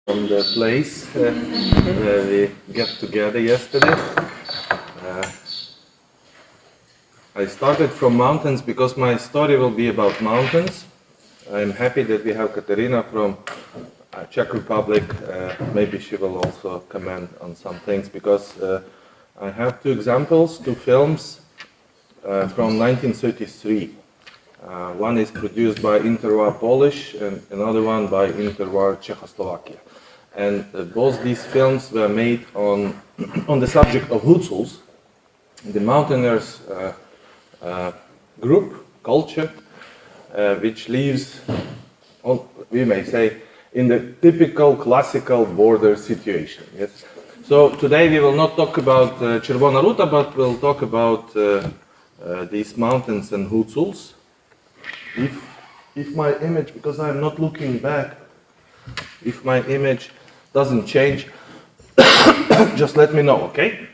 from the place where we get together yesterday. I started from mountains because my story will be about mountains. I'm happy that we have Katerina from Czech Republic. Maybe she will also comment on some things because I have two examples, two films from 1933. One is produced by Interwar Polish and another one by Interwar Czechoslovakia. And both these films were made on the subject of Huculs, the mountaineers group, culture, which lives, we may say, in the typical classical border situation. Yes. So today we will not talk about Czerwona Ruta, but we'll talk about these mountains and Huculs. If my image, because I'm not looking back, if my image doesn't change, just let me know, okay?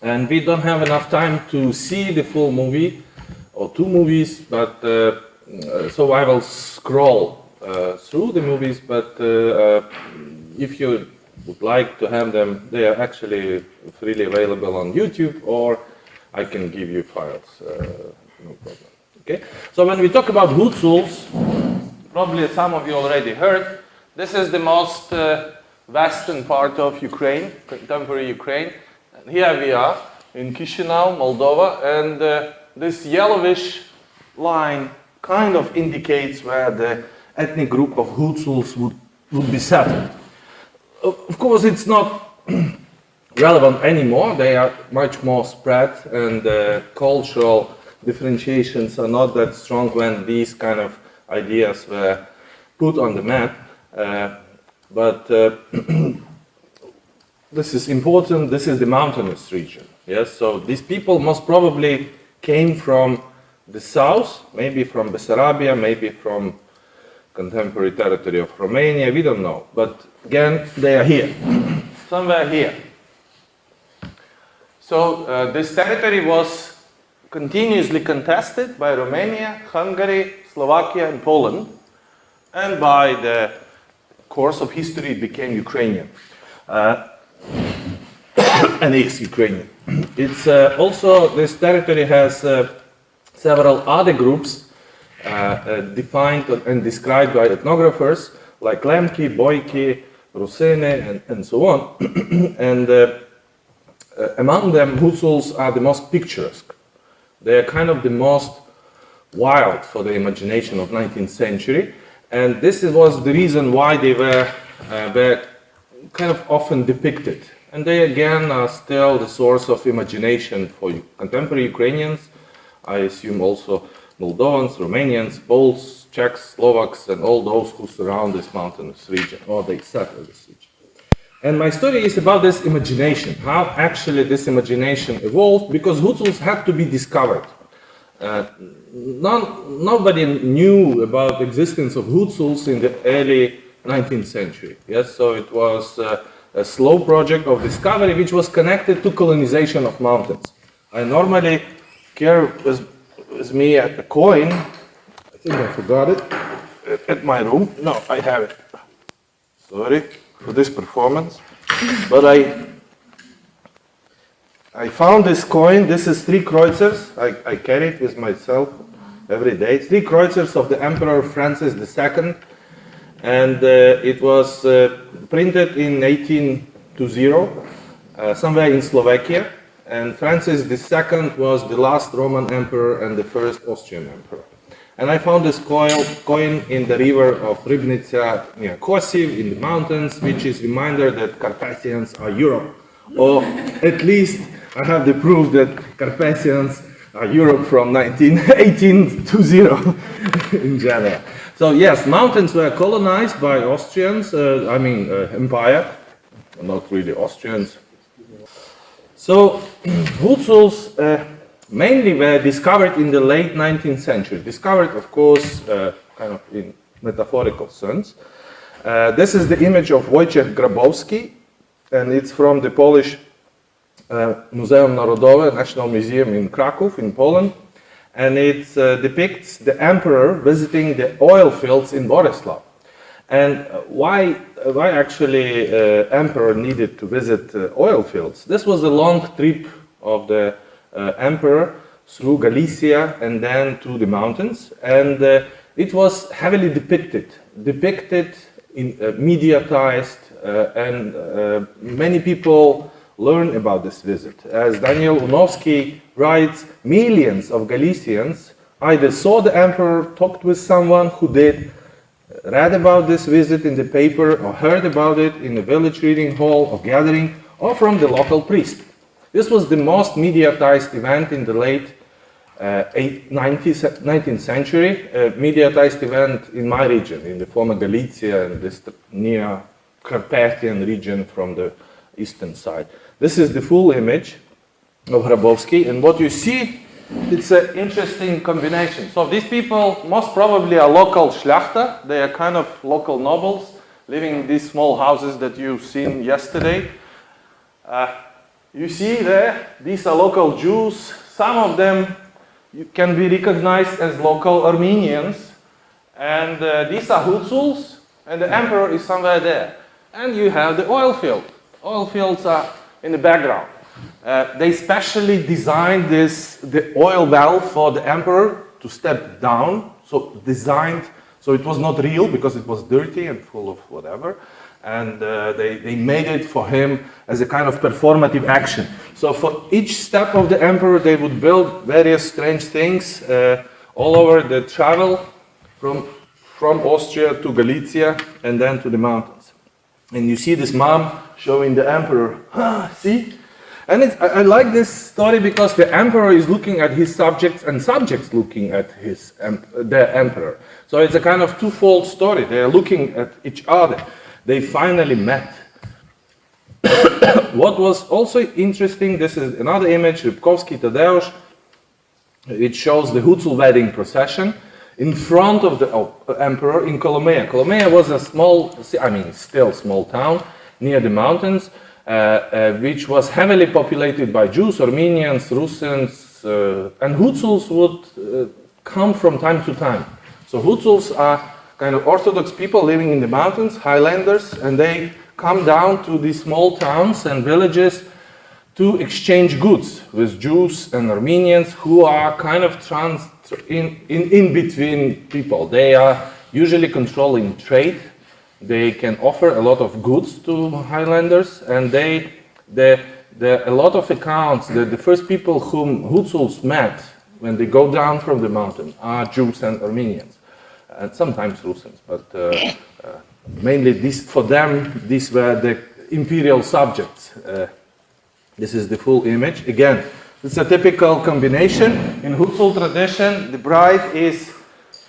And we don't have enough time to see the full movie, or two movies, but so I will scroll through the movies, but if you would like to have them, they are actually freely available on YouTube, or I can give you files, no problem. Okay? So when we talk about Huculs, probably some of you already heard, this is the most western part of Ukraine, contemporary Ukraine. And here we are in Chișinău, Moldova, and this yellowish line kind of indicates where the ethnic group of Huculs would be settled. Of course, it's not relevant anymore. They are much more spread, and cultural differentiations are not that strong when these kind of ideas were put on the map. But this is important. This is the mountainous region. Yes, so these people most probably came from the south, maybe from Bessarabia, maybe from contemporary territory of Romania. We don't know. But again, they are here, somewhere here. So this territory was continuously contested by Romania, Hungary, Slovakia, and Poland, and by the course of history it became Ukrainian, and is Ukrainian. It's also, this territory has several other groups defined and described by ethnographers like Lemki, Boyki, Rusene, and so on. And among them, Huculs are the most picturesque. They are kind of the most wild for the imagination of 19th century, and this was the reason why they were kind of often depicted. And they again are still the source of imagination for contemporary Ukrainians, I assume also Moldovans, Romanians, Poles, Czechs, Slovaks, and all those who surround this mountainous region, or they settle this region. And my story is about this imagination, how actually this imagination evolved, because Huculs had to be discovered. Nobody knew about the existence of Huculs in the early 19th century. Yes, so it was a slow project of discovery which was connected to colonization of mountains. I normally carry with me a coin. I think I forgot it at my room. No, I have it. Sorry for this performance, but I found this coin. This is 3 kreuzers. I carry it with myself every day. 3 kreuzers of the Emperor Francis II, and it was printed in 1820 somewhere in Slovakia. And Francis II was the last Roman emperor and the first Austrian emperor. And I found this coin in the river of Rybnica near Kosiv in the mountains, which is a reminder that Carpathians are Europe. Or at least I have the proof that Carpathians are Europe from 1820 in general. So yes, mountains were colonized by Austrians, empire, not really Austrians. So Huculs mainly were discovered in the late 19th century. Discovered, of course, kind of in metaphorical sense. This is the image of Wojciech Grabowski, and it's from the Polish Muzeum Narodowe, National Museum in Kraków, in Poland. And it depicts the emperor visiting the oil fields in Boleslav. And why actually emperor needed to visit oil fields? This was a long trip of the emperor through Galicia and then to the mountains, and it was heavily depicted, mediatized, and many people learn about this visit. As Daniel Unovsky writes, millions of Galicians either saw the emperor, talked with someone who did, read about this visit in the paper, or heard about it in a village reading hall or gathering, or from the local priest. This was the most mediatized event in the late 19th century, mediatized event in my region, in the former Galicia and this near Carpathian region from the eastern side. This is the full image of Hrabowski, and what you see, it's an interesting combination. So these people most probably are local szlachta, they are kind of local nobles living in these small houses that you've seen yesterday. You see there, these are local Jews. Some of them can be recognized as local Armenians. And these are Hutsuls, and the emperor is somewhere there. And you have the oil field. Oil fields are in the background. They specially designed the oil well for the emperor to step down. So designed, so it was not real because it was dirty and full of whatever. And they made it for him as a kind of performative action. So for each step of the emperor, they would build various strange things all over the travel from Austria to Galicia and then to the mountains. And you see this mom showing the emperor, see? And I like this story because the emperor is looking at his subjects and subjects looking at the emperor. So it's a kind of twofold story. They are looking at each other. They finally met. What was also interesting, this is another image, Rybkowski Tadeusz. It shows the Hutsul wedding procession in front of the emperor in Colomea. Colomea was a small, still small town near the mountains, which was heavily populated by Jews, Armenians, Russians, and Hutsuls would come from time to time. So Hutsuls are kind of Orthodox people living in the mountains, highlanders, and they come down to these small towns and villages to exchange goods with Jews and Armenians who are kind of in between people. They are usually controlling trade. They can offer a lot of goods to highlanders, and a lot of accounts that the first people whom Hutsuls met when they go down from the mountain are Jews and Armenians. And sometimes Russians, but mainly for them, these were the imperial subjects. This is the full image. Again, it's a typical combination. In Hutsul tradition, the bride is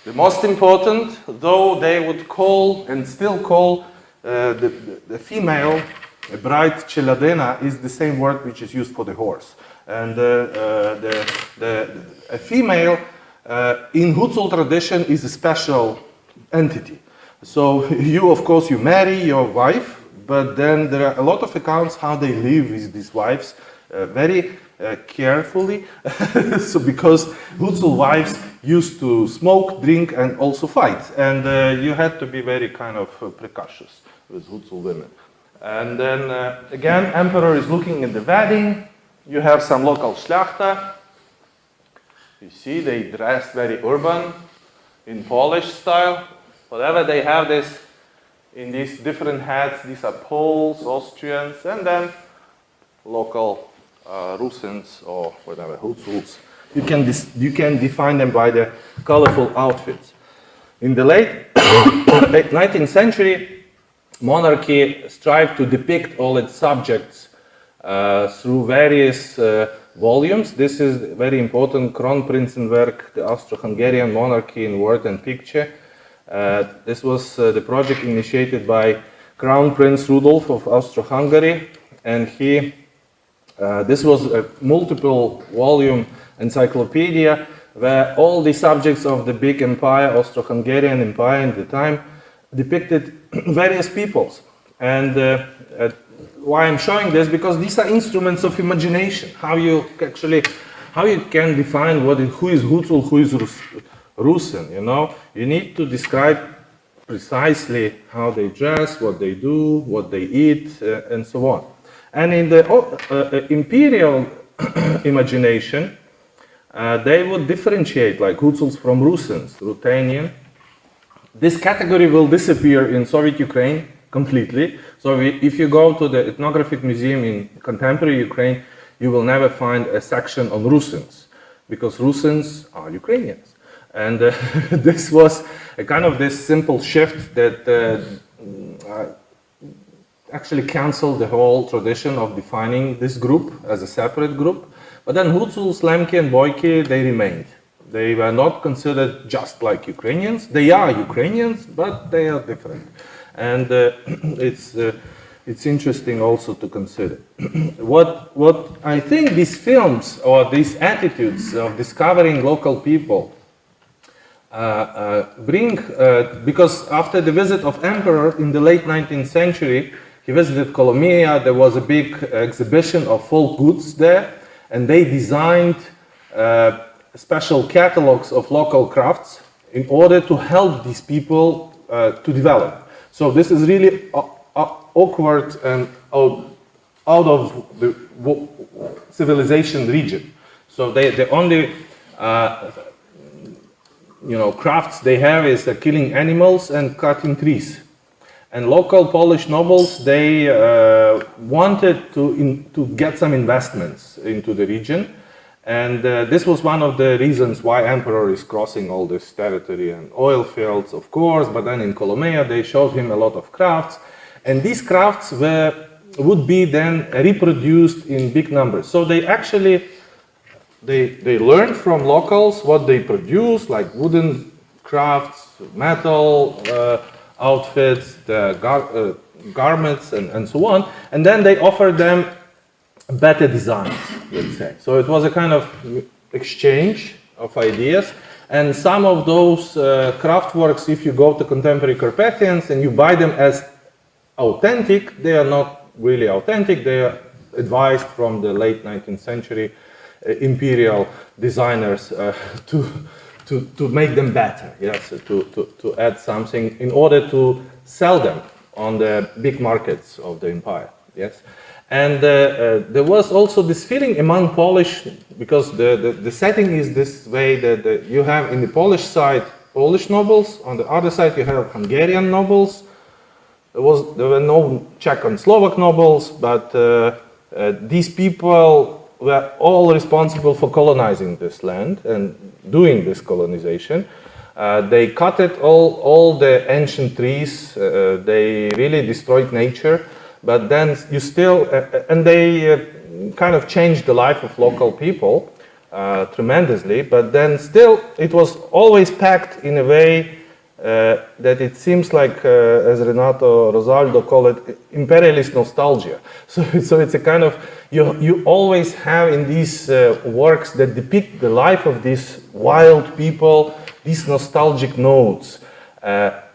the most important, though they would call and still call the female, a bride cheladena, is the same word which is used for the horse. And a female in Hutsul tradition is a special entity. So you, of course, you marry your wife, but then there are a lot of accounts how they live with these wives very carefully. So because Hutsul wives used to smoke, drink, and also fight, and you had to be very kind of precautious with Hutsul women. And then again, emperor is looking at the wedding. You have some local szlachta. You see, they dress very urban, in Polish style. Whatever they have this in these different hats. These are Poles, Austrians, and then local Russians or whatever, Hutsuls. You can define them by their colorful outfits. In the late 19th century, monarchy strived to depict all its subjects through various volumes. This is very important, Kronprinzenwerk, the Austro-Hungarian monarchy in word and picture. This was the project initiated by Crown Prince Rudolf of Austro-Hungary, and this was a multiple volume encyclopedia where all the subjects of the big empire, Austro-Hungarian Empire at the time, depicted various peoples. And why I'm showing this, because these are instruments of imagination. How you can define who is Hutsul, who is Russian, you know? You need to describe precisely how they dress, what they do, what they eat, and so on. And in the imperial imagination, they would differentiate like Huzuls from Rusins, Ruthenian. This category will disappear in Soviet Ukraine completely. So if you go to the ethnographic museum in contemporary Ukraine, you will never find a section on Rusins, because Rusins are Ukrainians. And this was a kind of this simple shift that actually canceled the whole tradition of defining this group as a separate group. But then Huzuls, Lemki, and Boyki, they remained. They were not considered just like Ukrainians. They are Ukrainians, but they are different. And it's interesting also to consider. What I think these films or these attitudes of discovering local people bring, because after the visit of Emperor in the late 19th century, he visited Kolomea. There was a big exhibition of folk goods there, and they designed special catalogs of local crafts in order to help these people to develop. So this is really awkward and out of the civilization region. So the only crafts they have is killing animals and cutting trees. And local Polish nobles, they wanted to get some investments into the region. And this was one of the reasons why Emperor is crossing all this territory and oil fields, of course, but then in Kolomea they showed him a lot of crafts. And these crafts would be then reproduced in big numbers. So they actually, they learned from locals what they produce, like wooden crafts, metal outfits, the garments, and so on. And then they offered them better designs, let's say. So it was a kind of exchange of ideas. And some of those craft works, if you go to contemporary Carpathians and you buy them as authentic, they are not really authentic. They are advised from the late 19th century imperial designers to make them better, yes, to add something in order to sell them on the big markets of the empire, yes. And there was also this feeling among Polish, because the setting is this way, that you have in the Polish side Polish nobles, on the other side you have Hungarian nobles. There were no Czech and Slovak nobles, but these people were all responsible for colonizing this land and doing this colonization. They cut all the ancient trees, they really destroyed nature. But then you still, and they kind of changed the life of local people tremendously, but then still it was always packed in a way that it seems like, as Renato Rosaldo called it, imperialist nostalgia. So it's a kind of, you always have in these works that depict the life of these wild people, these nostalgic notes.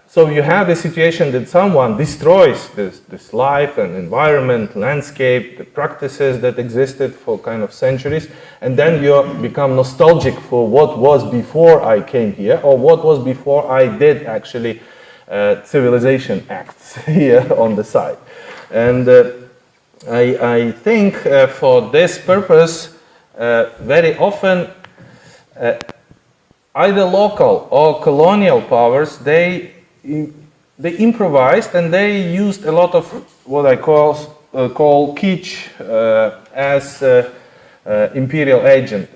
So you have a situation that someone destroys this life and environment, landscape, the practices that existed for kind of centuries, and then you become nostalgic for what was before I came here, or what was before I did actually civilization acts here on the side. And I think for this purpose, very often either local or colonial powers, they improvised and they used a lot of what I call kitsch as imperial agent.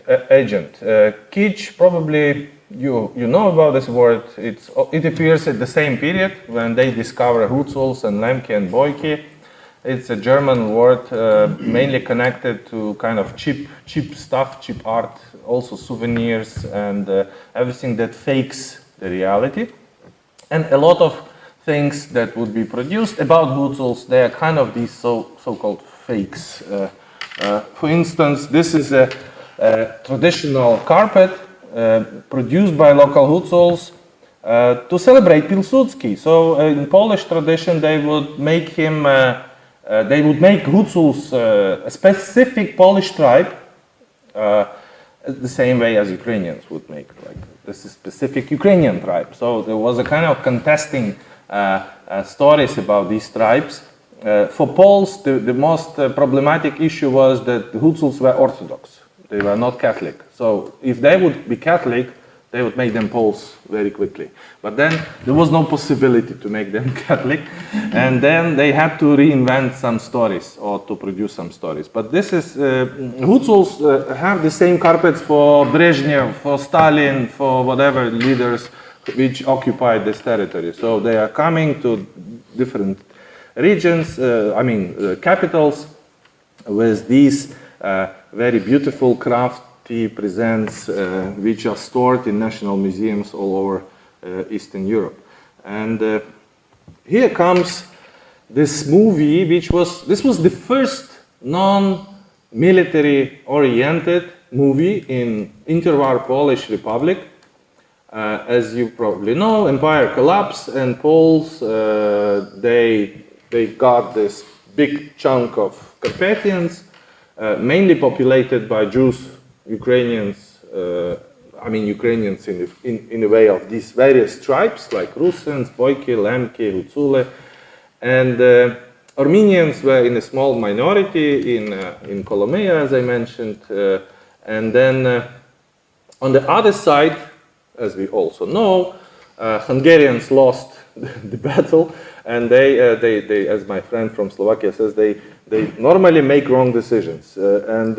Kitsch, probably you know about this word. It appears at the same period when they discover Huzuls and Lemki and Boyki. It's a German word mainly connected to kind of cheap stuff, cheap art, also souvenirs and everything that fakes the reality. And a lot of things that would be produced about Huzuls, they are kind of these so-called fakes. For instance, this is a traditional carpet produced by local Huzuls to celebrate Pilsudski. So in Polish tradition, they would make him, they would make Huzuls a specific Polish tribe, the same way as Ukrainians would make like this is specific Ukrainian tribe. So there was a kind of contesting stories about these tribes. For Poles, the most problematic issue was that the Hutuls were Orthodox. They were not Catholic. So if they would be Catholic, they would make them Poles very quickly. But then there was no possibility to make them Catholic. And then they had to reinvent some stories or to produce some stories. But this is, Hutuls have the same carpets for Brezhnev, for Stalin, for whatever leaders which occupied this territory. So they are coming to different regions, capitals, with these very beautiful crafty presents which are stored in national museums all over Eastern Europe. And here comes this movie, this was the first non-military oriented movie in Interwar Polish Republic. As you probably know, empire collapsed and Poles, they got this big chunk of Carpathians, mainly populated by Jews, Ukrainians, Ukrainians in a way of these various tribes like Rusins, Boyki, Lemki, Hutsule, and Armenians were in a small minority in Kolomea, as I mentioned, and then on the other side, as we also know, Hungarians lost the battle, and they, as my friend from Slovakia says, they normally make wrong decisions, and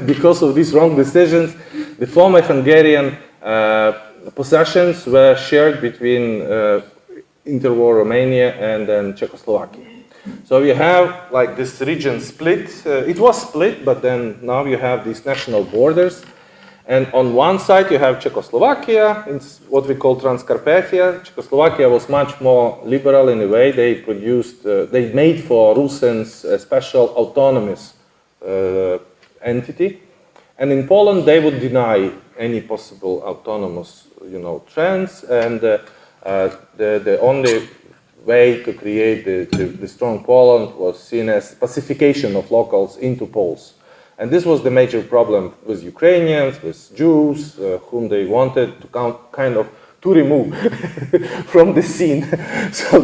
because of these wrong decisions, the former Hungarian possessions were shared between interwar Romania and then Czechoslovakia. So you have like this region split. It was split, but then now you have these national borders. And on one side you have Czechoslovakia, it's what we call Transcarpathia. Czechoslovakia was much more liberal in a way. They produced, they made for Rusins a special autonomous entity. And in Poland they would deny any possible autonomous, trends. And the only way to create the strong Poland was seen as pacification of locals into Poles. And this was the major problem with Ukrainians, with Jews, whom they wanted to kind of to remove from the scene. So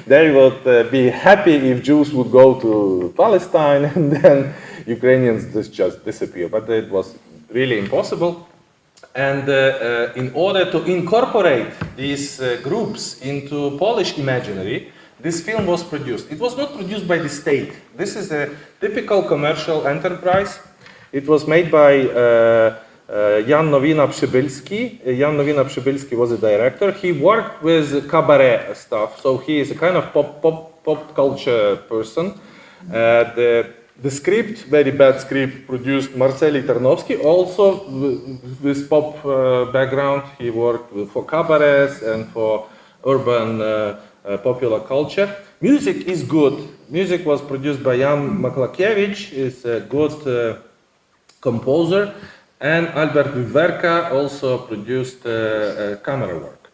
they would be happy if Jews would go to Palestine and then Ukrainians just disappear. But it was really impossible. And in order to incorporate these groups into Polish imaginary, this film was produced. It was not produced by the state. This is a typical commercial enterprise. It was made by Jan Nowina-Przybylski. Jan Nowina-Przybylski was a director. He worked with cabaret stuff, so he is a kind of pop culture person. The script, very bad script, produced Marceli Tarnowski, also with pop background. He worked for cabarets and for urban popular culture. Music is good. Music was produced by Jan Maklakiewicz, is a good composer, and Albert Wywerka also produced camera work.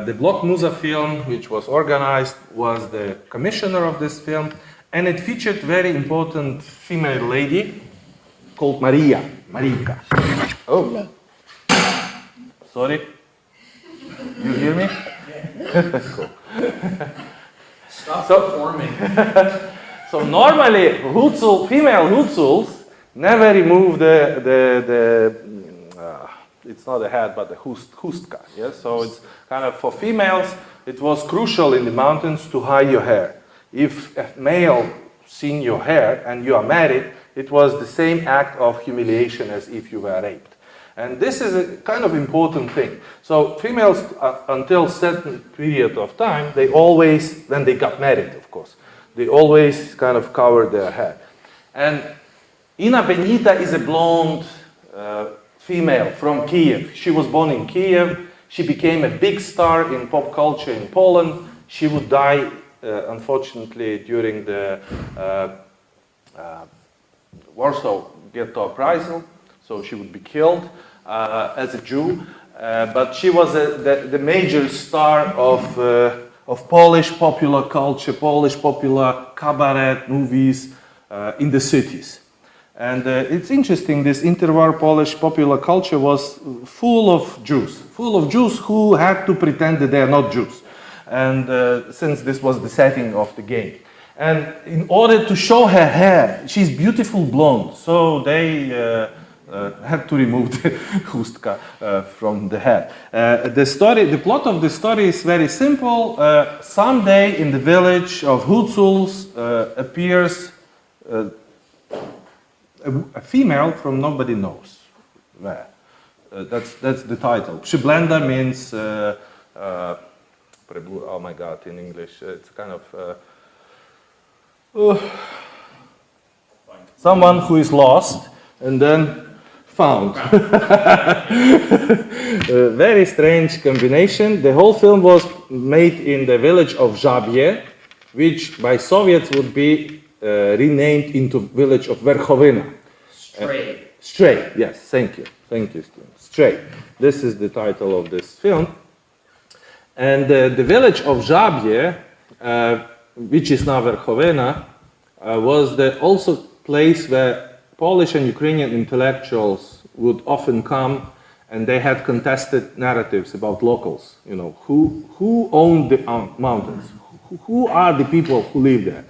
The Block Muza film, which was organized, was the commissioner of this film, and it featured very important female lady called Marika. Oh, sorry. You hear me? Cool. Stop performing. So normally, female Hutsuls never remove it's not a hat, but the hustka. Yes? So it's kind of, for females, it was crucial in the mountains to hide your hair. If a male seen your hair and you are married, it was the same act of humiliation as if you were raped. And this is a kind of important thing. So females, until a certain period of time, they always, when they got married, of course, they always kind of covered their head. And Ina Benita is a blonde female from Kiev. She was born in Kiev. She became a big star in pop culture in Poland. She would die, unfortunately, during the Warsaw Ghetto Uprising. So she would be killed as a Jew, but she was the major star of Polish popular culture, Polish popular cabaret movies in the cities. And it's interesting, this interwar Polish popular culture was full of Jews who had to pretend that they are not Jews. And since this was the setting of the game. And in order to show her hair, she's beautiful blonde, so they had to remove the chustka from the head. The plot of the story is very simple. Someday in the village of Huculs appears a female from nobody knows where. That's the title. Przyblenda means, oh my God, in English, it's kind of someone who is lost and then found. Very strange combination. The whole film was made in the village of Żabie, which by Soviets would be renamed into village of Verkhovina. Stray, yes, thank you, Steve. Stray. This is the title of this film. And the village of Żabie, which is now Verkhovina, was the also place where Polish and Ukrainian intellectuals would often come, and they had contested narratives about locals. You know, who owned the mountains? Who are the people who live there?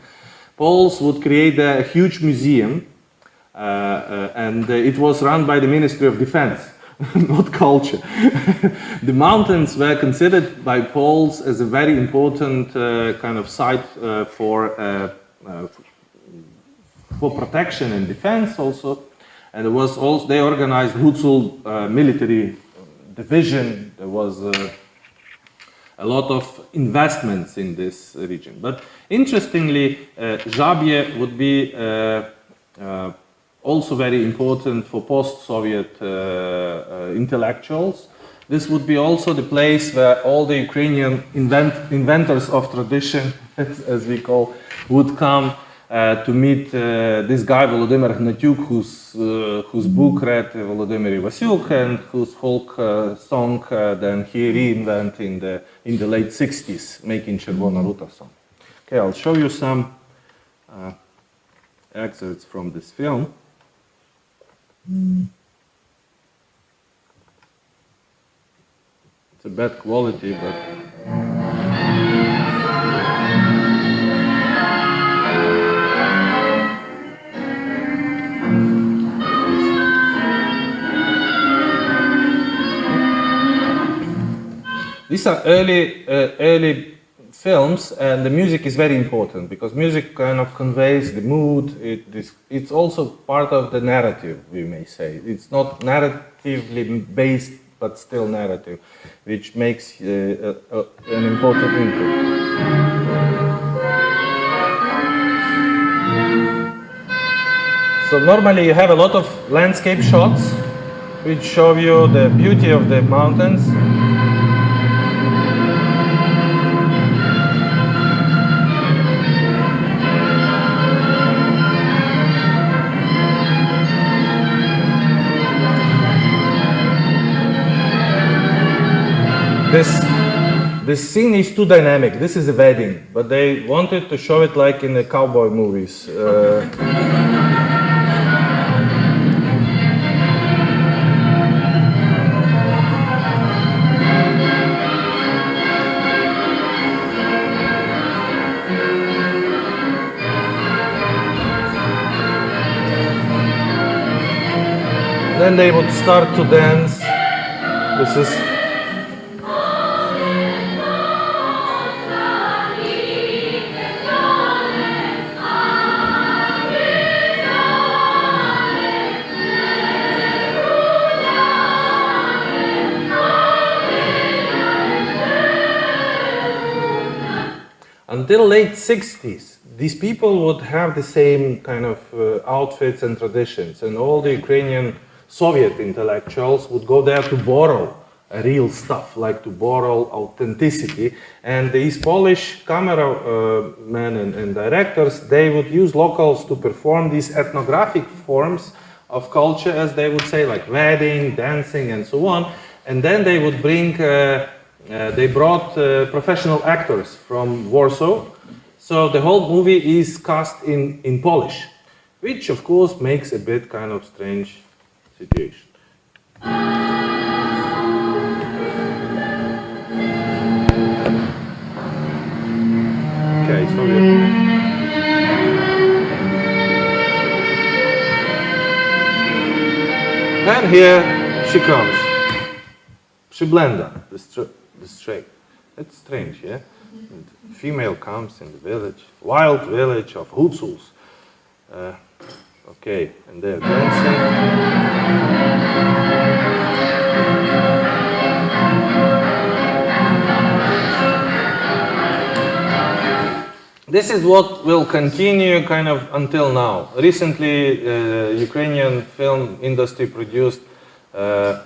Poles would create a huge museum, and it was run by the Ministry of Defense, not culture. The mountains were considered by Poles as a very important kind of site for protection and defense also. And it was also, they organized Hucul military division. There was a lot of investments in this region. But interestingly, Żabie would be also very important for post-Soviet intellectuals. This would be also the place where all the Ukrainian inventors of tradition, as we call, would come to meet this guy Volodymyr Hnatyuk, whose book read Volodymyr Ivasyuk, and whose folk song then he reinvented in the late 60s, making Czerwona Ruta song. Okay, I'll show you some excerpts from this film. It's a bad quality, but these are early films, and the music is very important because music kind of conveys the mood. It's also part of the narrative, we may say. It's not narratively based, but still narrative, which makes an important input. So normally you have a lot of landscape shots which show you the beauty of the mountains. This scene is too dynamic. This is a wedding, but they wanted to show it like in the cowboy movies. Then they would start to dance. This is until late 60s, these people would have the same kind of outfits and traditions, and all the Ukrainian Soviet intellectuals would go there to borrow real stuff, like to borrow authenticity. And these Polish cameramen and directors, they would use locals to perform these ethnographic forms of culture, as they would say, like wedding, dancing, and so on. And then they would bring they brought professional actors from Warsaw, so the whole movie is cast in Polish. which of course makes a bit kind of strange situation. Okay, so and here she comes. Przyblenda, the stray. That's strange, yeah? And female comes in the village, wild village of Hutsuls. Okay, and they're dancing. This is what will continue kind of until now. Recently, Ukrainian film industry produced a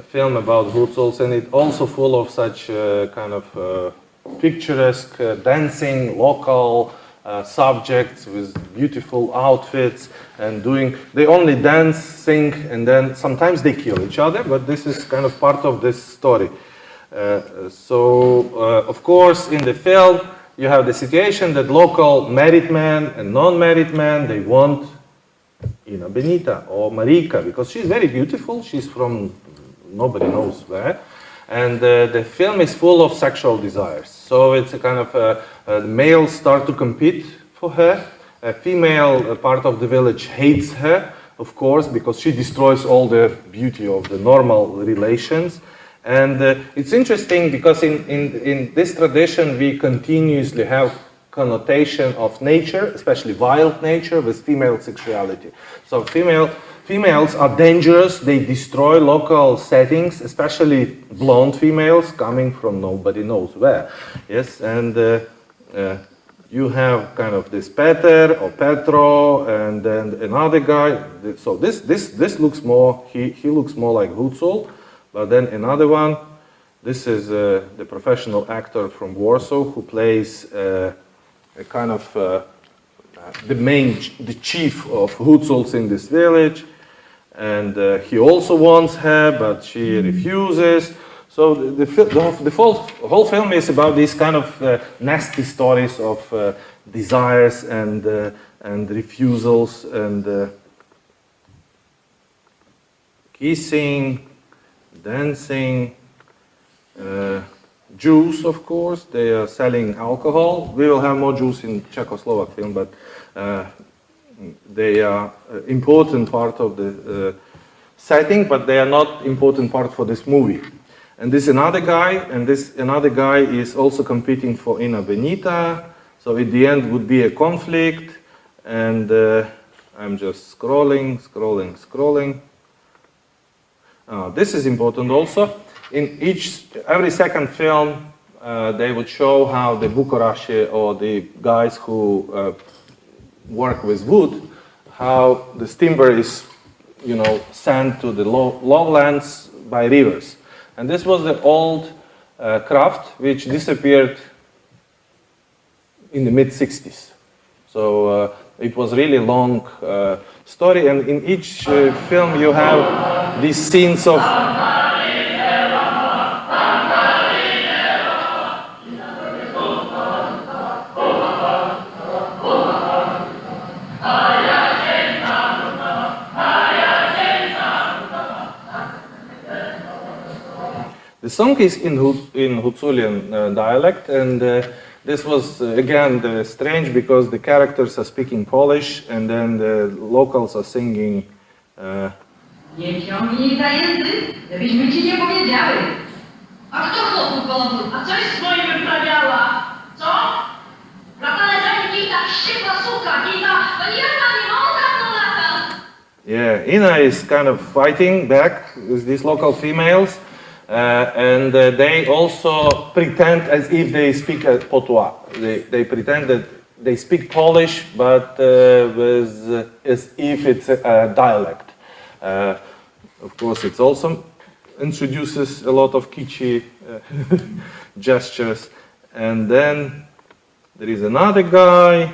film about Hutsuls, and it's also full of such kind of picturesque dancing, local subjects with beautiful outfits and doing. They only dance, sing, and then sometimes they kill each other. But this is kind of part of this story. Of course, in the film, you have the situation that local married men and non-married men, they want Ina Benita or Marika because she's very beautiful. She's from nobody knows where. And the film is full of sexual desires. So it's a kind of males start to compete for her. A female part of the village hates her, of course, because she destroys all the beauty of the normal relations. And it's interesting because in this tradition we continuously have connotation of nature, especially wild nature, with female sexuality. So females are dangerous. They destroy local settings, especially blonde females coming from nobody knows where. Yes, and you have kind of this Peter or Petro, and then another guy. So this looks more. He looks more like Hutsul. But then another one, this is the professional actor from Warsaw who plays a kind of the chief of Hutsuls in this village, and he also wants her, but she refuses. So the whole film is about these kind of nasty stories of desires and refusals and kissing, dancing, Jews, of course, they are selling alcohol. We will have more Jews in Czechoslovak film, but they are an important part of the setting, but they are not important part for this movie. And this another guy, and this another guy is also competing for Ina Benita. So at the end would be a conflict, and I'm just scrolling. This is important also. In every second film, they would show how the Bukorashi or the guys who work with wood, how the timber is, sent to the lowlands by rivers. And this was the old craft which disappeared in the mid-60s. So it was really long story, and in each film you have these scenes of the song is in Hutsulian dialect, and this was again strange because the characters are speaking Polish, and then the locals are singing. Nie ciągnij za język, żebyśmy ci nie powiedziały. A kto chłopu kolobór? A coś swoim wyprawiała? Co? Lata leżeli ta wściekła suka, ta jedna nie mogła to lata. Yeah, Ina is kind of fighting back with these local females. And they also pretend as if they speak Potois. They pretend that they speak Polish, but as if it's a dialect. Of course, it also introduces a lot of kitschy gestures. And then there is another guy.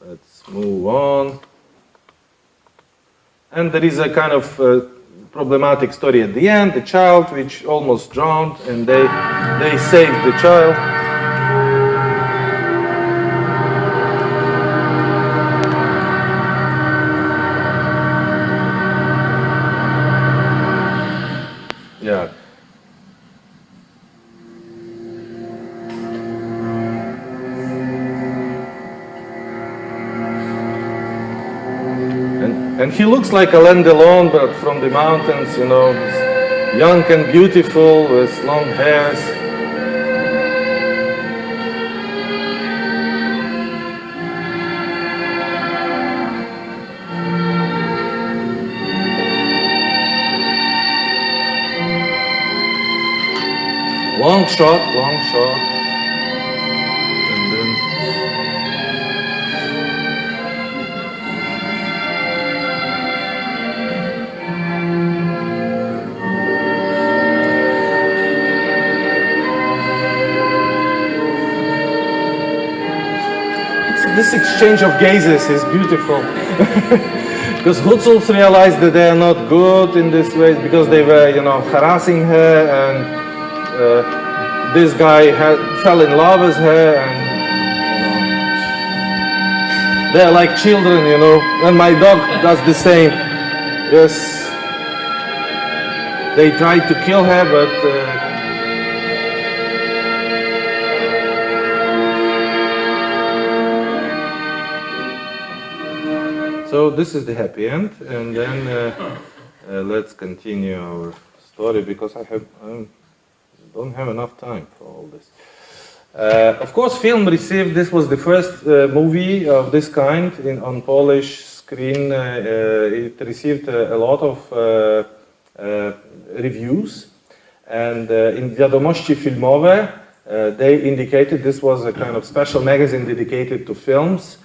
Let's move on. And there is a kind of problematic story at the end, the child which almost drowned, and they saved the child. Yeah. And he looks like Alain Delon, but from the mountains, you know, he's young and beautiful with long hairs. Long shot, long shot. And then this exchange of gazes is beautiful. Because Hutzels realized that they are not good in this way because they were, you know, harassing her, and this guy fell in love with her, and you know, they're like children, you know. And my dog does the same. Yes, they tried to kill her, but. So this is the happy end, and then let's continue our story because I don't have enough time for all this. Of course, film received. This was the first movie of this kind on Polish screen. It received a lot of reviews, and in Wiadomości Filmowe, they indicated this was a kind of special magazine dedicated to films.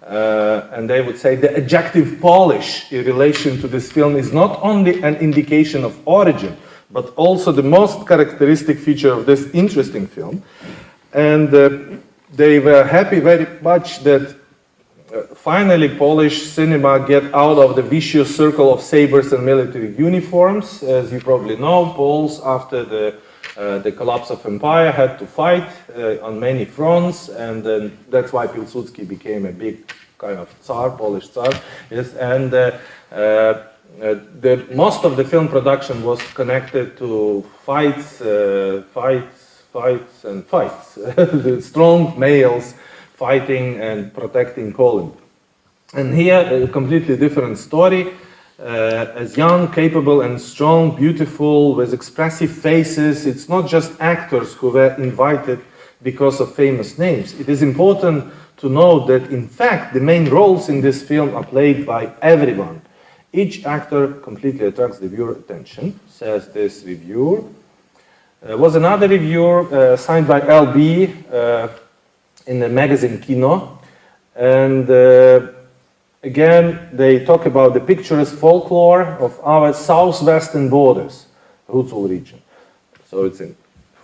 And they would say the adjective Polish in relation to this film is not only an indication of origin, but also the most characteristic feature of this interesting film. And they were happy very much that finally Polish cinema get out of the vicious circle of sabers and military uniforms. As you probably know, Poles, after the collapse of empire, had to fight on many fronts, and then that's why Pilsudski became a big kind of Tsar, Polish Tsar. Yes, and most of the film production was connected to fights, and fights. The strong males fighting and protecting Poland. And here, a completely different story. As young, capable and strong, beautiful, with expressive faces. It's not just actors who were invited because of famous names. It is important to note that, in fact, the main roles in this film are played by everyone. Each actor completely attracts the viewer attention, says this reviewer. Was another reviewer signed by LB in the magazine Kino. And again, they talk about the picturesque folklore of our southwestern borders, Hutzul region. So it's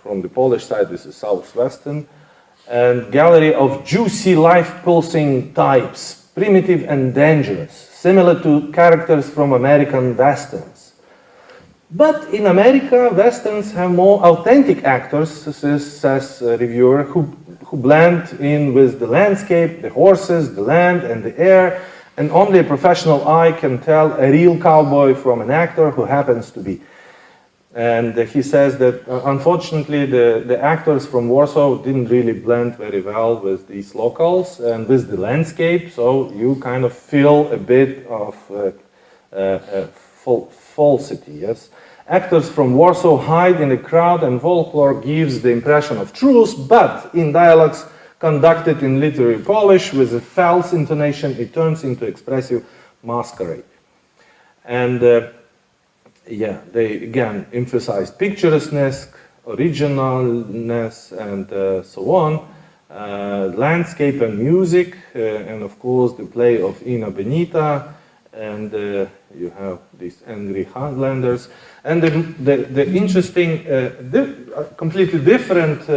from the Polish side, this is southwestern. And gallery of juicy, life-pulsing types, primitive and dangerous, similar to characters from American westerns. But in America, westerns have more authentic actors, says a reviewer, who blend in with the landscape, the horses, the land, and the air, and only a professional eye can tell a real cowboy from an actor who happens to be. And he says that unfortunately the actors from Warsaw didn't really blend very well with these locals and with the landscape, so you kind of feel a bit of falsity, yes? Actors from Warsaw hide in the crowd and folklore gives the impression of truth, but in dialogues conducted in literary Polish with a false intonation, it turns into expressive masquerade. And yeah, they again emphasize picturesqueness, originalness, and so on, landscape and music, and of course the play of Ina Benita, and you have these angry Highlanders, and the interesting, completely different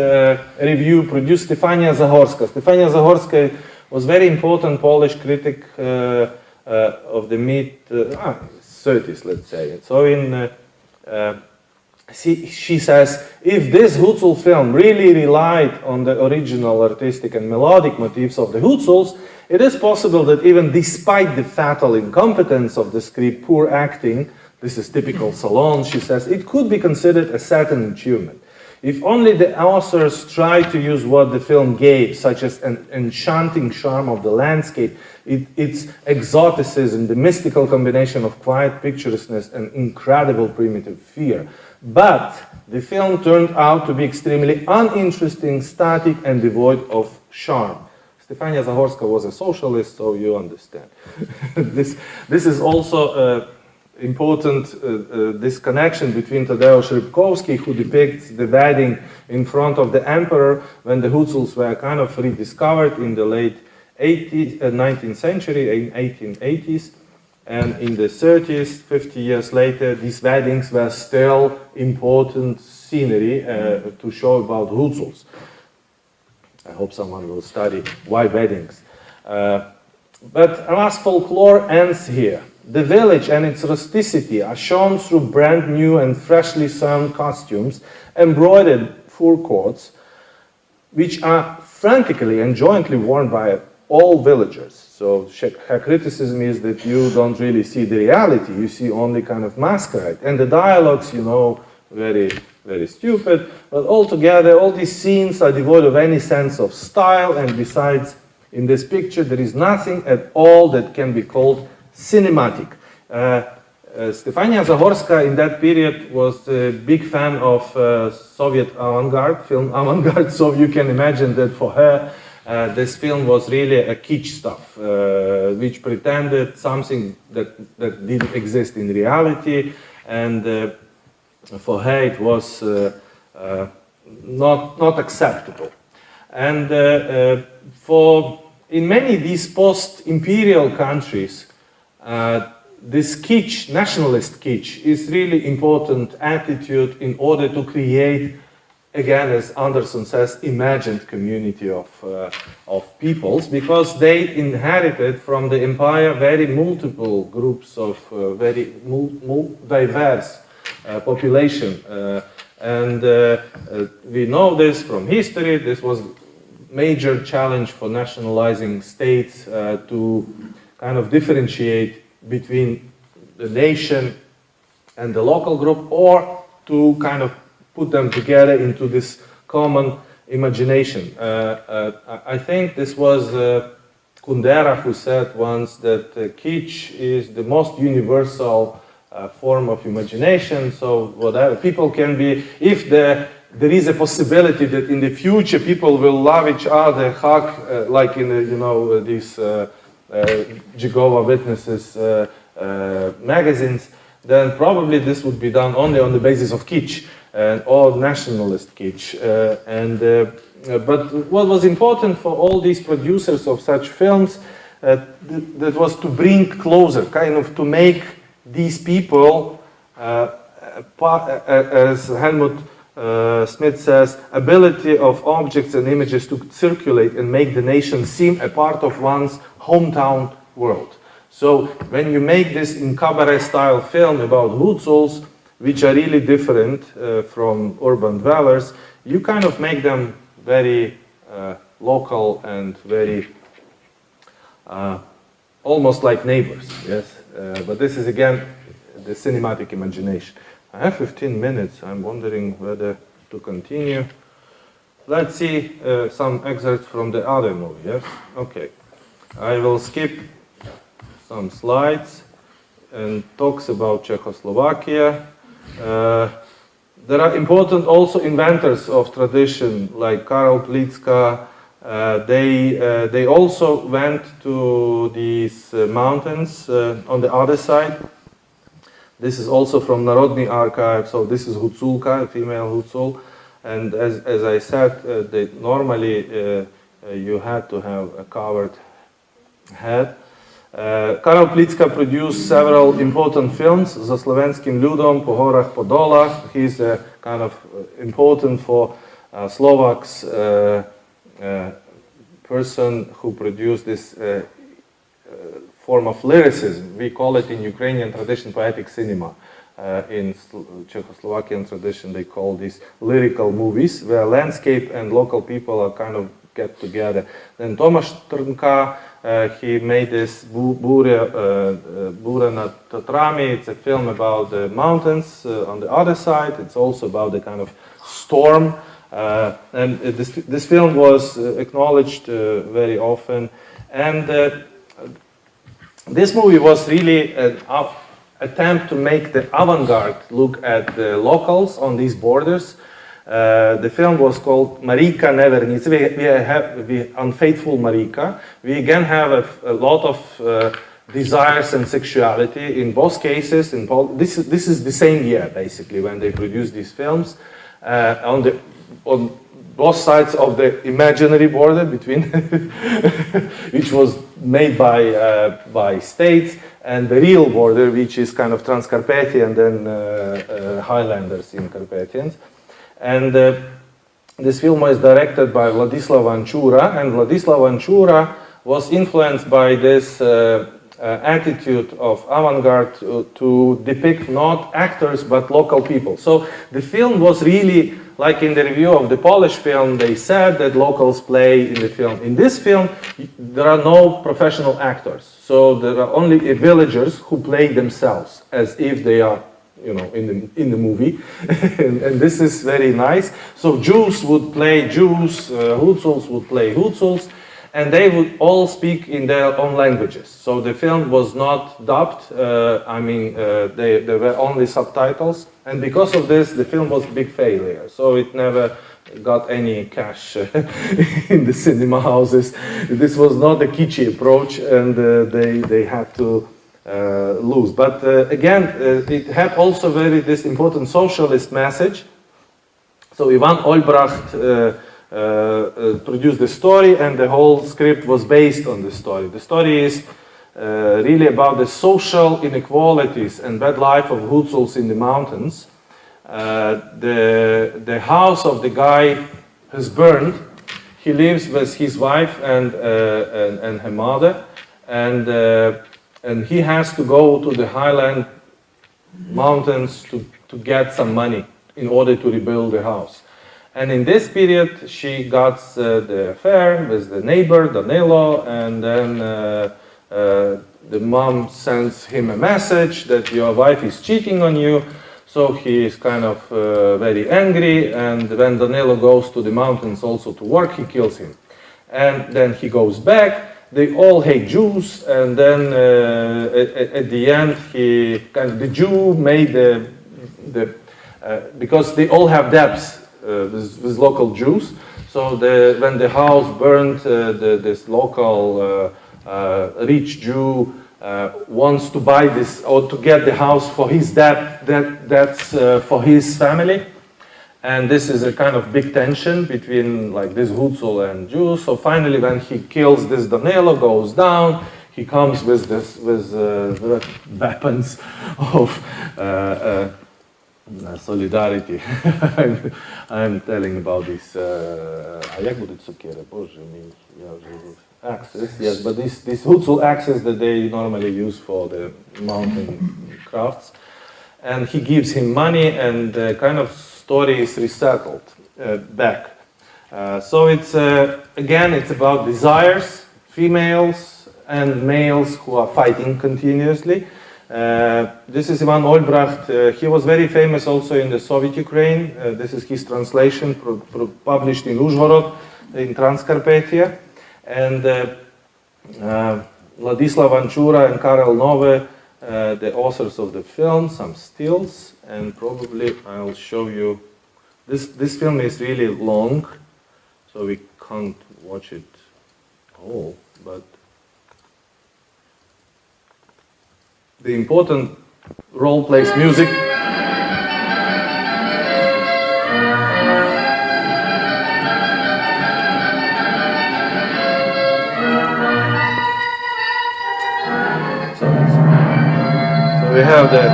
review produced Stefania Zahorska. Stefania Zahorska was very important Polish critic of the mid-30s, let's say. So she says, if this Hutzul film really relied on the original artistic and melodic motifs of the Hutzuls, it is possible that even despite the fatal incompetence of the script, poor acting, This is typical salon, she says. It could be considered a certain achievement. If only the authors tried to use what the film gave, such as an enchanting charm of the landscape, its exoticism, the mystical combination of quiet picturesqueness and incredible primitive fear. But the film turned out to be extremely uninteresting, static, and devoid of charm. Stefania Zahorska was a socialist, so you understand. This is also important this connection between Tadeusz Rybkowski, who depicts the wedding in front of the emperor when the Huzuls were kind of rediscovered in the late 19th century, in 1880s, and in the 30s, 50 years later, these weddings were still important scenery to show about Huzuls. I hope someone will study why weddings. But alas, folklore ends here. The village and its rusticity are shown through brand new and freshly sewn costumes, embroidered fur coats, which are frantically and jointly worn by all villagers. So her criticism is that you don't really see the reality, you see only kind of masquerade. And the dialogues, you know, very, very stupid, but altogether all these scenes are devoid of any sense of style, and besides, in this picture, there is nothing at all that can be called cinematic. Stefania Zahorska in that period was a big fan of Soviet avant-garde, film avant-garde, so you can imagine that for her this film was really a kitsch stuff, which pretended something that didn't exist in reality, and for her it was not acceptable. And in many of these post-imperial countries, this kitsch, nationalist kitsch, is really important attitude in order to create, again, as Anderson says, imagined community of peoples, because they inherited from the empire very multiple groups of very diverse population. And we know this from history. This was major challenge for nationalizing states to kind of differentiate between the nation and the local group, or to kind of put them together into this common imagination. I think this was Kundera who said once that kitsch is the most universal form of imagination. So whatever people can be, if there is a possibility that in the future people will love each other, hug, like in the, you know, these Jehovah's Witnesses magazines, then probably this would be done only on the basis of kitsch or nationalist kitsch. But what was important for all these producers of such films, that was to bring closer, kind of to make these people, as Helmut Smith says, ability of objects and images to circulate and make the nation seem a part of one's hometown world. So when you make this in cabaret style film about Huzuls, which are really different from urban dwellers, you kind of make them very local and very almost like neighbors, yes? But this is again the cinematic imagination. I have 15 minutes. I'm wondering whether to continue. Let's see some excerpts from the other movie, yes? Okay. I will skip some slides and talks about Czechoslovakia. There are important also inventors of tradition like Karel Plitzka. They also went to these mountains on the other side. This is also from Narodny Archive, so this is Huculka, a female Hucul. And as I said, normally you had to have a covered head. Karel Plitzka produced several important films, Za Slovenskim ľudom, Po horách, po dolách. He's kind of important for Slovaks person who produced this form of lyricism. We call it in Ukrainian tradition poetic cinema. In Czechoslovakian tradition they call these lyrical movies, where landscape and local people are kind of get together. Then Tomáš Trnka, he made this Bure nad Tatrami. It's a film about the mountains on the other side. It's also about the kind of storm. And this film was acknowledged very often. And this movie was really an attempt to make the avant-garde look at the locals on these borders. The film was called Marika Nevernice. We have Unfaithful Marika. We again have a lot of desires and sexuality in both cases. This is the same year basically when they produced these films. On both sides of the imaginary border between, which was made by states, and the real border, which is kind of Transcarpathian and then Highlanders in Carpathians. And this film was directed by Vladislav Vančura, and Vladislav Vančura was influenced by this attitude of avant-garde to depict not actors but local people. So the film was really, like in the review of the Polish film, they said that locals play in the film. In this film, there are no professional actors. So there are only villagers who play themselves as if they are, you know, in the movie. and this is very nice. So Jews would play Jews, Hutsuls would play Hutsuls, and they would all speak in their own languages. So the film was not dubbed. There were only subtitles. And because of this, the film was a big failure. So it never got any cash in the cinema houses. This was not a kitschy approach, and they had to lose. But again, it had also this important socialist message. So Ivan Olbracht produced the story, and the whole script was based on the story. The story is really about the social inequalities and bad life of Hutsuls in the mountains. The house of the guy has burned. He lives with his wife and her mother, and he has to go to the highland mountains to get some money in order to rebuild the house. And in this period, she got the affair with the neighbor, Danilo, and then the mom sends him a message that your wife is cheating on you. So he is kind of very angry, and when Danilo goes to the mountains also to work, he kills him. And then he goes back. They all hate Jews, and then at the end, the Jew made because they all have debts with local Jews. So when the house burned, this local rich Jew wants to buy this or to get the house for his debt. That's for his family. And this is a kind of big tension between like this Hutsul and Jews. So finally, when he kills this Danilo, goes down, he comes with weapons of solidarity. I'm telling about this. Axes, yes, but this Hutsul axes that they normally use for the mountain crafts, and he gives him money, and the kind of story is resettled back. So it's again, it's about desires, females and males who are fighting continuously. This is Ivan Olbracht. He was very famous also in the Soviet Ukraine. This is his translation published in Uzhhorod in Transcarpathia. And Vladislav Vančura and Karel Nove, the authors of the film, some stills, and probably I'll show you. This film is really long, so we can't watch it all, but the important role plays music. We have the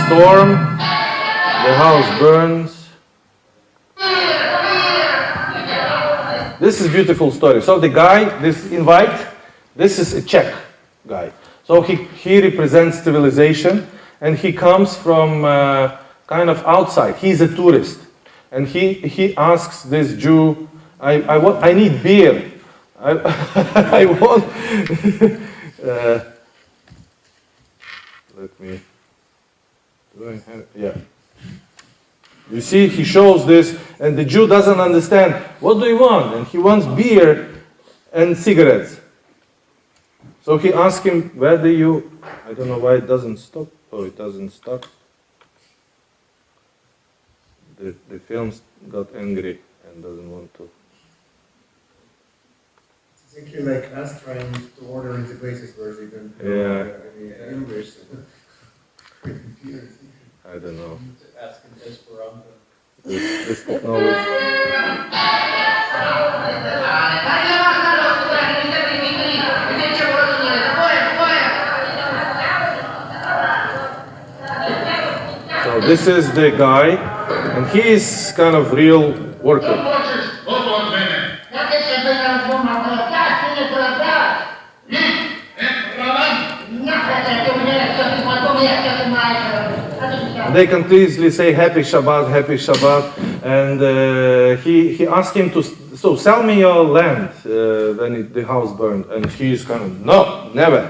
storm, the house burns. This is a beautiful story. So the guy, this is a Czech guy. So he represents civilization, and he comes from kind of outside. He's a tourist, and he asks this Jew, I need beer. I want. Let me. Yeah. You see, he shows this, and the Jew doesn't understand. What do you want? And he wants beer and cigarettes. So he asks him, where do you... I don't know why it doesn't stop. Oh, it doesn't stop. The film got angry and doesn't want to. It's exactly like us trying to order into places where they don't Yeah. any English. I don't know. Ask in Esperanto. This technology. So this is the guy, and he is kind of real worker. They continuously say Happy Shabbat, and he asked him to sell me your land when the house burned, and he's kind of no, never.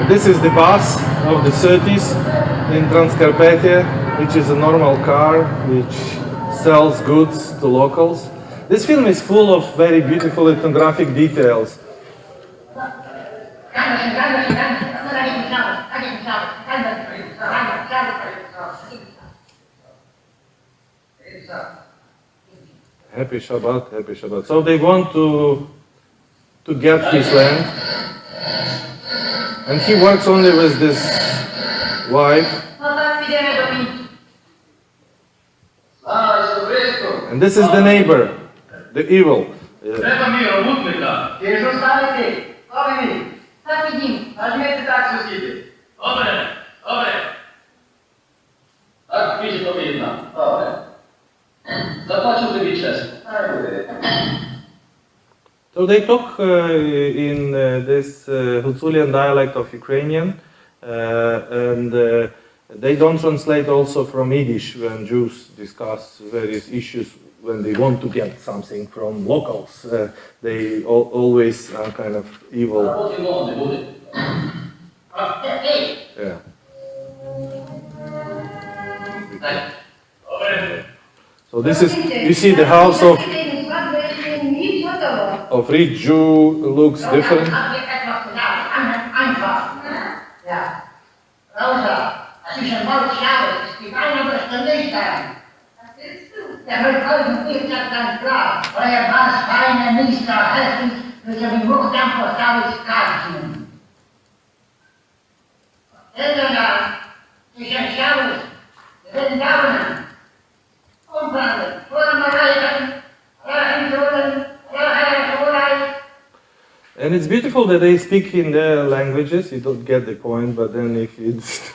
This is the bus of the 30s in Transcarpathia, which is a normal car which sells goods to locals. This film is full of very beautiful ethnographic details. Happy Shabbat, Happy Shabbat. So they want to get this land, and he works only with this wife. And this is the neighbor, the evil. Треба ми робутника. Ти ж оставити? Добре. Так, ідім. Нажмете так, сусіди. Добре, добре. Так, більше повинна. Добре. Заплачу тобі чесно. So they talk in this Huzulian dialect of Ukrainian, and they don't translate also from Yiddish when Jews discuss various issues when they want to get something from locals. They always are kind of evil. Роботи много не буде. Yeah. Добре. So this is, you see, the house of rich Jew looks different. And it's beautiful that they speak in their languages. You don't get the point, but then if it's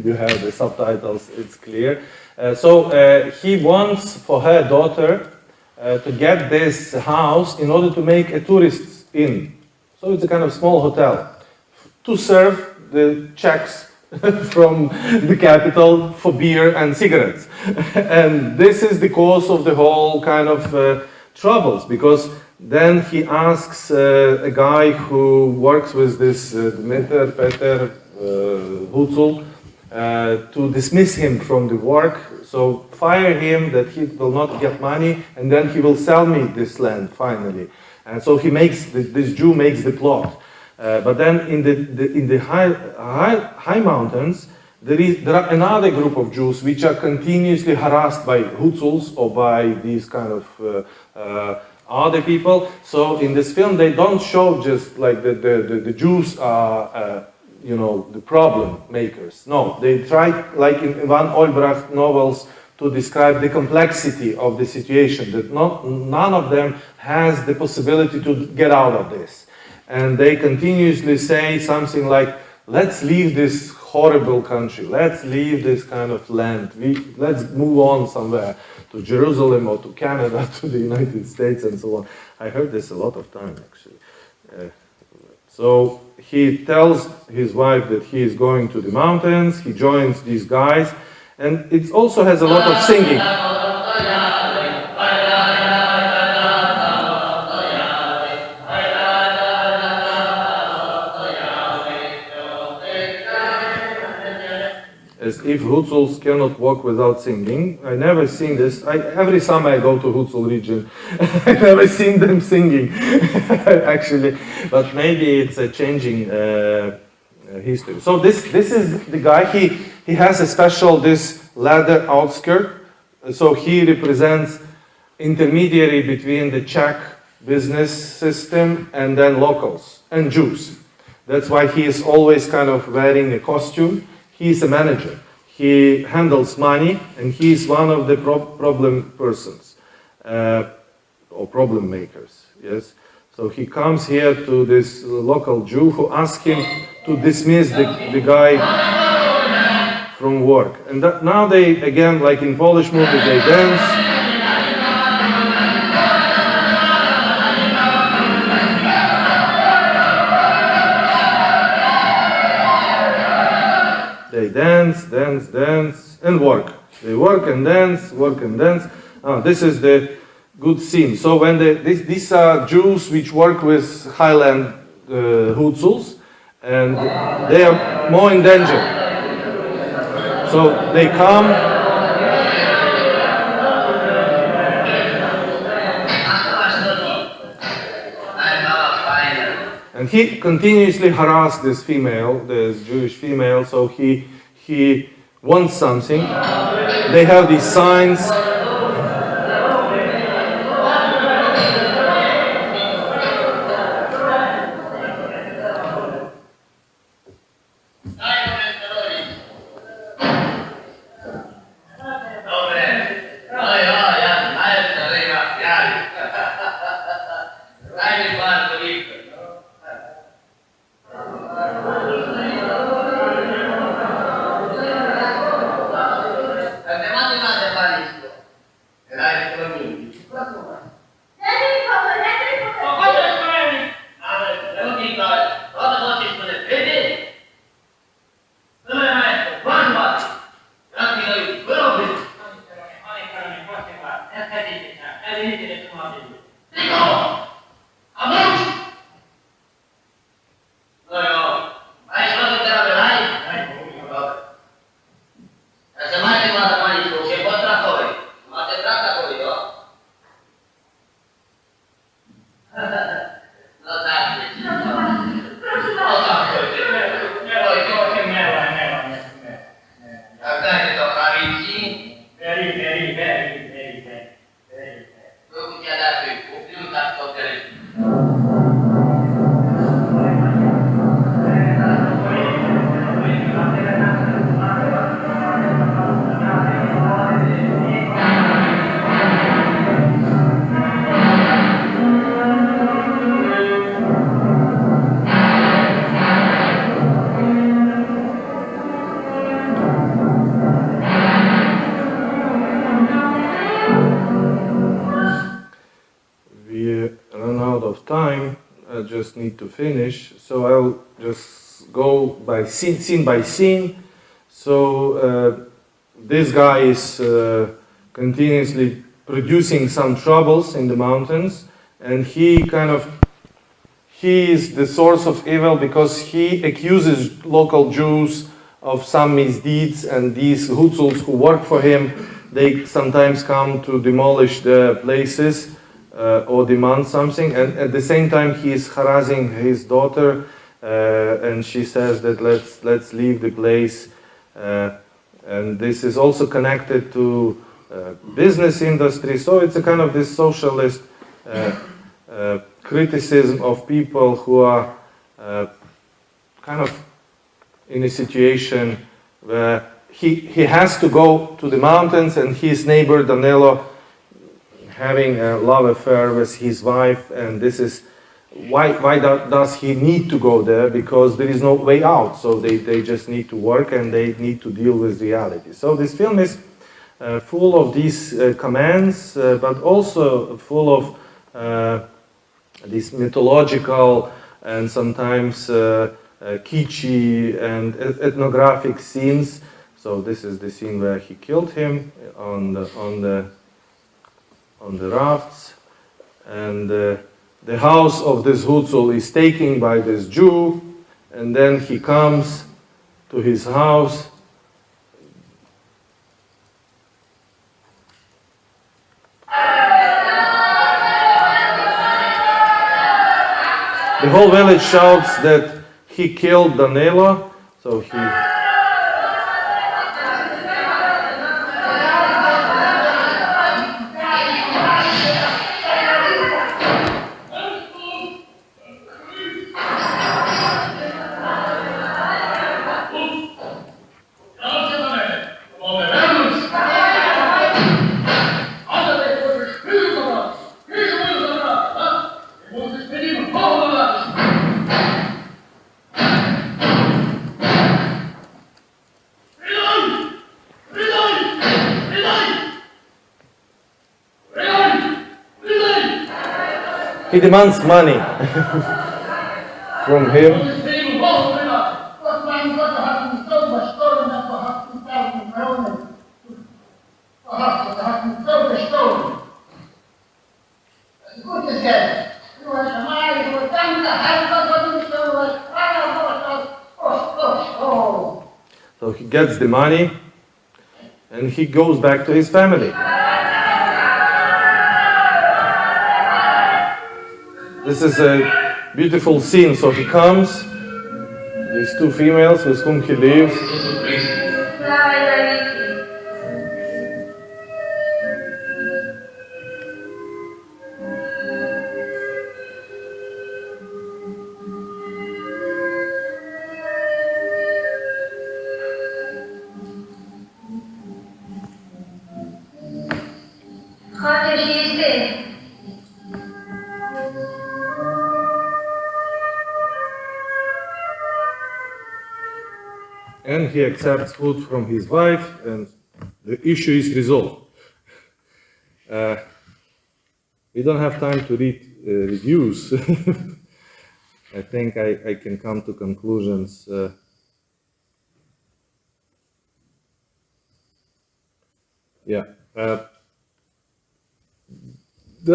you have the subtitles, it's clear. So he wants for her daughter to get this house in order to make a tourist inn. So it's a kind of small hotel to serve the Czechs from the capital for beer and cigarettes. And this is the cause of the whole kind of troubles, because then he asks a guy who works with this Dmitry Peter Huzul to dismiss him from the work, so fire him, that he will not get money, and then he will sell me this land finally. And so he makes this Jew makes the plot. But then in the high mountains, there are another group of Jews which are continuously harassed by Huzuls or by these kind of other people. So in this film, they don't show just like the Jews are, the problem makers. No, they try, like in Van Olbracht novels, to describe the complexity of the situation, that none of them has the possibility to get out of this. And they continuously say something like, let's leave this horrible country, let's leave this kind of land, let's move on somewhere, to Jerusalem or to Canada, to the United States and so on. I heard this a lot of time, actually. So he tells his wife that he is going to the mountains, he joins these guys, and it also has a lot of singing. if Hutsuls cannot walk without singing. I never seen this. Every summer I go to Hutsul region. I never seen them singing, actually. But maybe it's a changing history. So this is the guy. He has a special this leather outskirt. So he represents intermediary between the Czech business system and then locals and Jews. That's why he is always kind of wearing a costume. He is a manager. He handles money, and he is one of the problem persons or problem makers. Yes. So he comes here to this local Jew who asks him to dismiss the guy from work. And now they, again, like in Polish movie, they dance. They dance, and work. They work and dance. This is the good scene. So when these are Jews which work with highland Hutsuls, and they are more in danger. So they come. And he continuously harassed this female, this Jewish female, so he wants something. They have these signs. Just need to finish, so I'll just go by scene by scene. So this guy is continuously producing some troubles in the mountains, and he is the source of evil because he accuses local Jews of some misdeeds, and these Hutsuls who work for him, they sometimes come to demolish the places or demand something, and at the same time he is harassing his daughter, and she says that let's leave the place, and this is also connected to business industry. So it's a kind of this socialist criticism of people who are kind of in a situation where he has to go to the mountains, and his neighbor Danilo having a love affair with his wife, and this is why does he need to go there? Because there is no way out, so they just need to work, and they need to deal with reality. So this film is full of these commands, but also full of these mythological and sometimes kitschy and ethnographic scenes. So this is the scene where he killed him on the rafts, and the house of this Hutsul is taken by this Jew, and then he comes to his house, The whole village shouts that he killed Danilo, so he... He demands money from him. So he gets the money and he goes back to his family. This is a beautiful scene. So he comes, these two females with whom he lives. And he accepts food from his wife, and the issue is resolved. We don't have time to read reviews. I think I can come to conclusions. There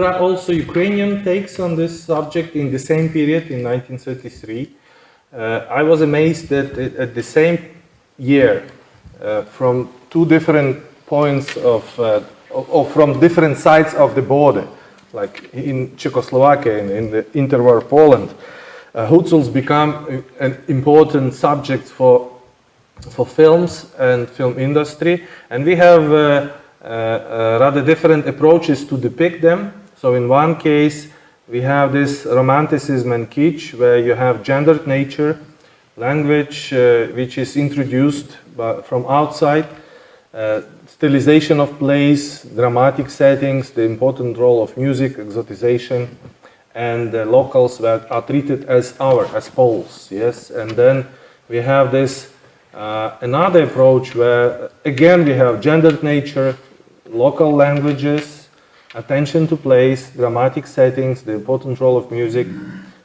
are also Ukrainian takes on this subject in the same period, in 1933. I was amazed that at the same year, from two different points of from different sides of the border, like in Czechoslovakia and in the Interwar Poland, Huculs become an important subject for films and film industry, and we have rather different approaches to depict them. So in one case, we have this romanticism and kitsch, where you have gendered nature, language which is introduced from outside, stylization of plays, dramatic settings, the important role of music, exotization, and the locals that are treated as Poles, yes. And then we have this another approach where again we have gendered nature, local languages, attention to place, dramatic settings, the important role of music,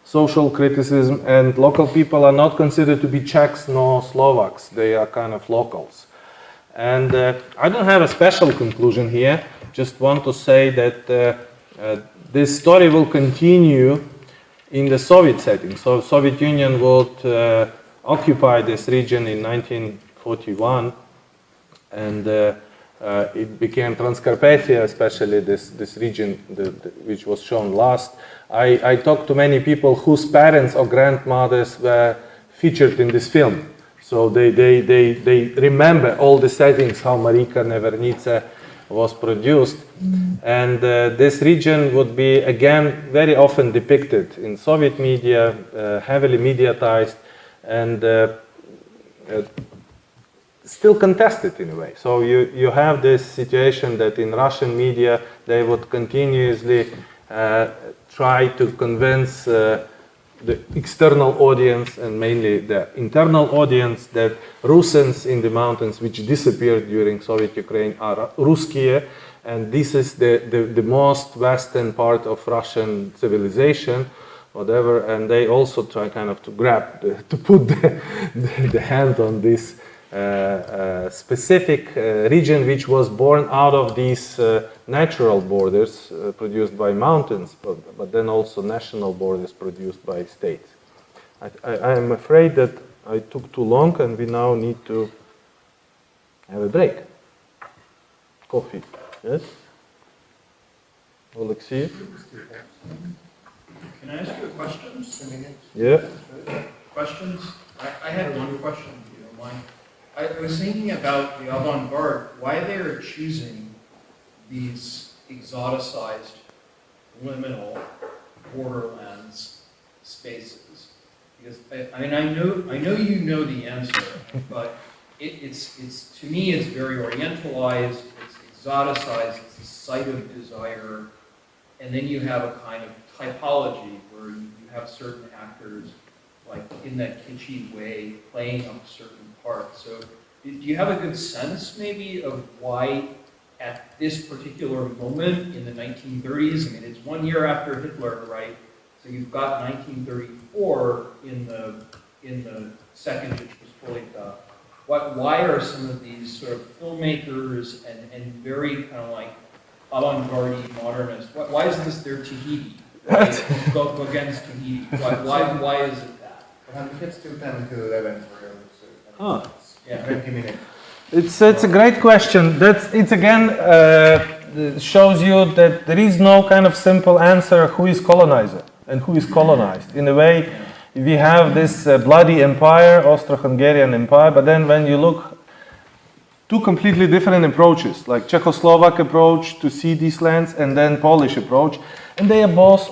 social criticism, and local people are not considered to be Czechs nor Slovaks, they are kind of locals. And I don't have a special conclusion here, just want to say that this story will continue in the Soviet setting. So Soviet Union would occupy this region in 1941, and it became Transcarpathia, especially this region which was shown last. I talked to many people whose parents or grandmothers were featured in this film. So they remember all the settings, how Marika Nevernice was produced. And this region would be, again, very often depicted in Soviet media, heavily mediatized, and still contested in a way. So you have this situation that in Russian media, they would continuously try to convince the external audience and mainly the internal audience that Russians in the mountains which disappeared during Soviet Ukraine are Ruskiye, and this is the most western part of Russian civilization, whatever, and they also try kind of to grab, to put the hand on this specific region which was born out of these natural borders produced by mountains, but then also national borders produced by states. I am afraid that I took too long and we now need to have a break. Coffee, yes? Alexei? Can I ask you a question? Yeah. Questions? I had one question, if you don't mind. I was thinking about the avant-garde, why they're choosing these exoticized, liminal borderlands spaces. Because I mean, I know you know the answer, but it's to me it's very orientalized, it's exoticized, it's a site of desire, and then you have a kind of typology where you have certain actors like in that kitschy way playing up certain parts. So do you have a good sense maybe of why at this particular moment in the 1930s, I mean it's 1 year after Hitler, right? So you've got 1934 in the second Rzeczpospolita. Why are some of these sort of filmmakers and very kind of like avant-garde modernists, why is this their Tahiti? Right? Go against Tahiti. Why is it that? It's 2, 10 to 11 for Ah. Yeah. 20 minutes. It's a great question. It's again shows you that there is no kind of simple answer who is colonizer and who is colonized. In a way, we have this bloody empire, Austro-Hungarian Empire, but then when you look, two completely different approaches, like Czechoslovak approach to see these lands and then Polish approach, and they are both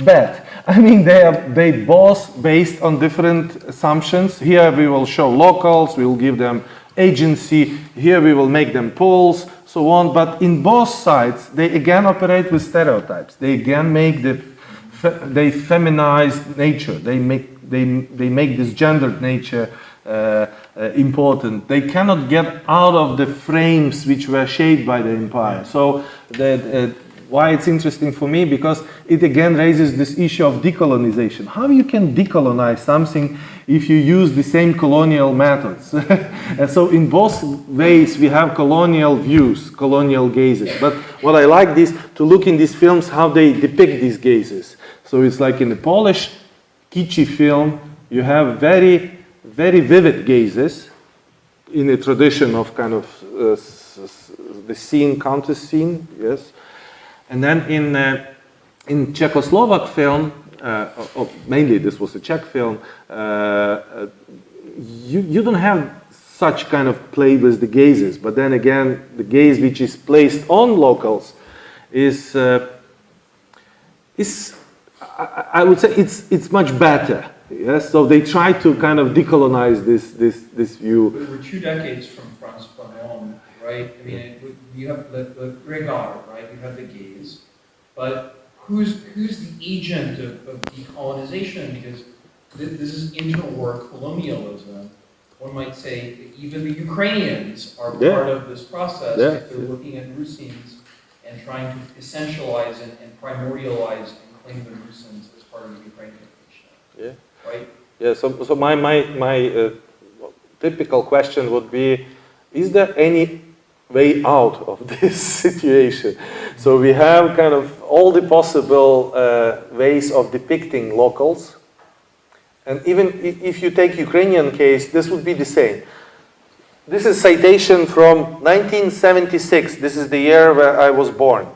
bad. I mean, they both based on different assumptions. Here we will show locals, we will give them agency. Here we will make them Poles, so on. But in both sides, they again operate with stereotypes. They again make they feminize nature. They make this gendered nature important. They cannot get out of the frames which were shaped by the empire. So why it's interesting for me, because it again raises this issue of decolonization. How you can decolonize something if you use the same colonial methods? And so in both ways we have colonial views, colonial gazes. But what I like is to look in these films how they depict these gazes. So it's like in the Polish kitschy film, you have very, very vivid gazes in a tradition of kind of the scene, counter scene, yes. And then in Czechoslovak film, or mainly this was a Czech film, you don't have such kind of play with the gazes. But then again, the gaze which is placed on locals is I would say it's much better. Yes, so they try to kind of decolonize this view. We were 2 decades from Franz Fanon, right? I mean, you have the regard, right? You have the gaze, but who's the agent of decolonization? Because this is interwar colonialism. One might say that even the Ukrainians are part of this process if they're looking at Rusins and trying to essentialize and primordialize and claim the Rusins as part of the Ukrainian nation. Yeah. Right? Yeah. So my typical question would be: is there any way out of this situation? So we have kind of all the possible ways of depicting locals, and even if you take Ukrainian case, this would be the same. This is citation from 1976. This is the year where I was born.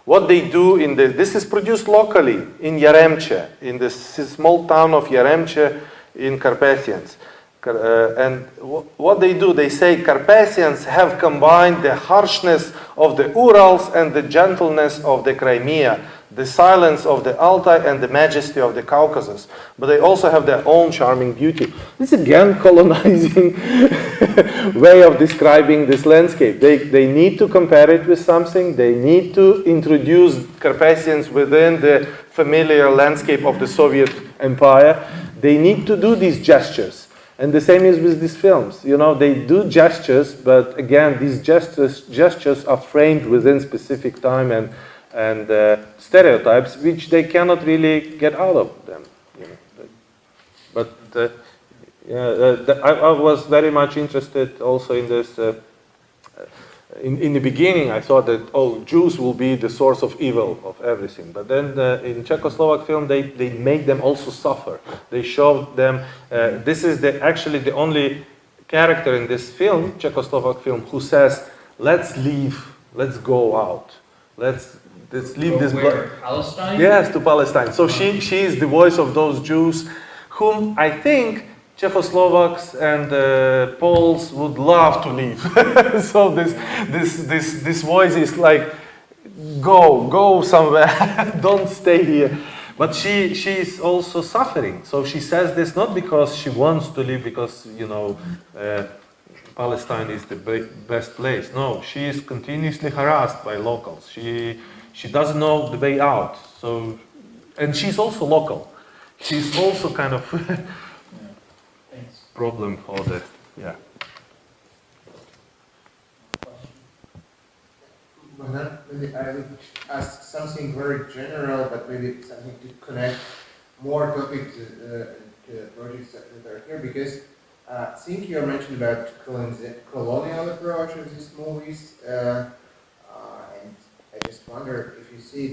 What they do this is produced locally in Yaremche, in the small town of Yaremche in Carpathians. And what they do, they say Carpathians have combined the harshness of the Urals and the gentleness of the Crimea, the silence of the Altai and the majesty of the Caucasus. But they also have their own charming beauty. This is again colonizing way of describing this landscape. They need to compare it with something. They need to introduce Carpathians within the familiar landscape of the Soviet Empire. They need to do these gestures. And the same is with these films. You know, they do gestures, but again, these gestures are framed within specific time and stereotypes, which they cannot really get out of them. You know. But I was very much interested also in this. In the beginning, I thought that Jews will be the source of evil of everything. But then in Czechoslovak film, they make them also suffer. They show them. This is actually the only character in this film, Czechoslovak film, who says, "Let's leave, let's go out, let's let's leave this blood. Where, Palestine? Yes, to Palestine. So she is the voice of those Jews whom I think Czechoslovaks and Poles would love to leave. So this voice is like, go somewhere, don't stay here. But she is also suffering. So she says this not because she wants to leave, because Palestine is the best place. No, she is continuously harassed by locals. She doesn't know the way out. So, and she's also local. She's also kind of Thanks. problem for the Bohdan, maybe I would ask something very general, but maybe something to connect more topics to projects that are here, because I think you mentioned about colonial approach of these movies, and I just wonder if you see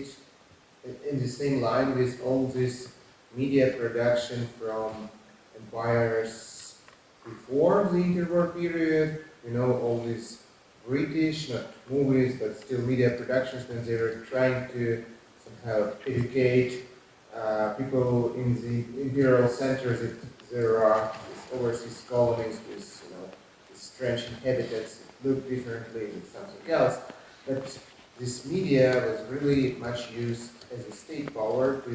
it in the same line with all this media production from empires before the interwar period, all these British, not movies, but still media productions, when they were trying to somehow educate people in the imperial centers that there are these overseas colonies with these strange inhabitants that look differently than something else. But this media was really much used as a state power to,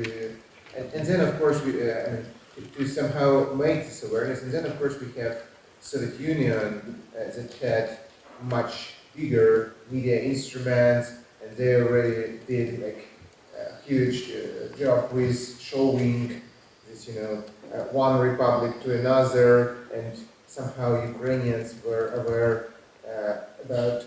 and then of course we, to somehow make this awareness. And then of course we have Soviet Union that had much bigger media instruments, and they already did like a huge job with showing this, one republic to another, and somehow Ukrainians were aware about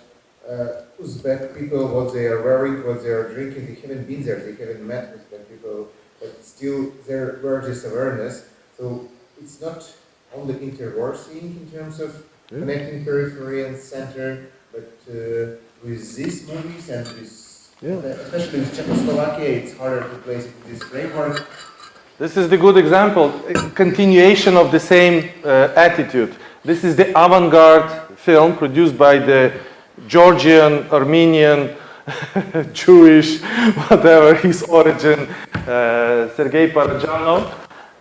Uzbek people, what they are wearing, what they are drinking. They haven't been there, they haven't met Uzbek people, but still there were this awareness. So it's not only interwar scene in terms of connecting periphery and center, but with these movies and with, especially with Czechoslovakia, it's harder to place it in this framework. This is the good example, a continuation of the same attitude. This is the avant-garde film produced by the Georgian, Armenian, Jewish, whatever his origin, Sergei Parajanov.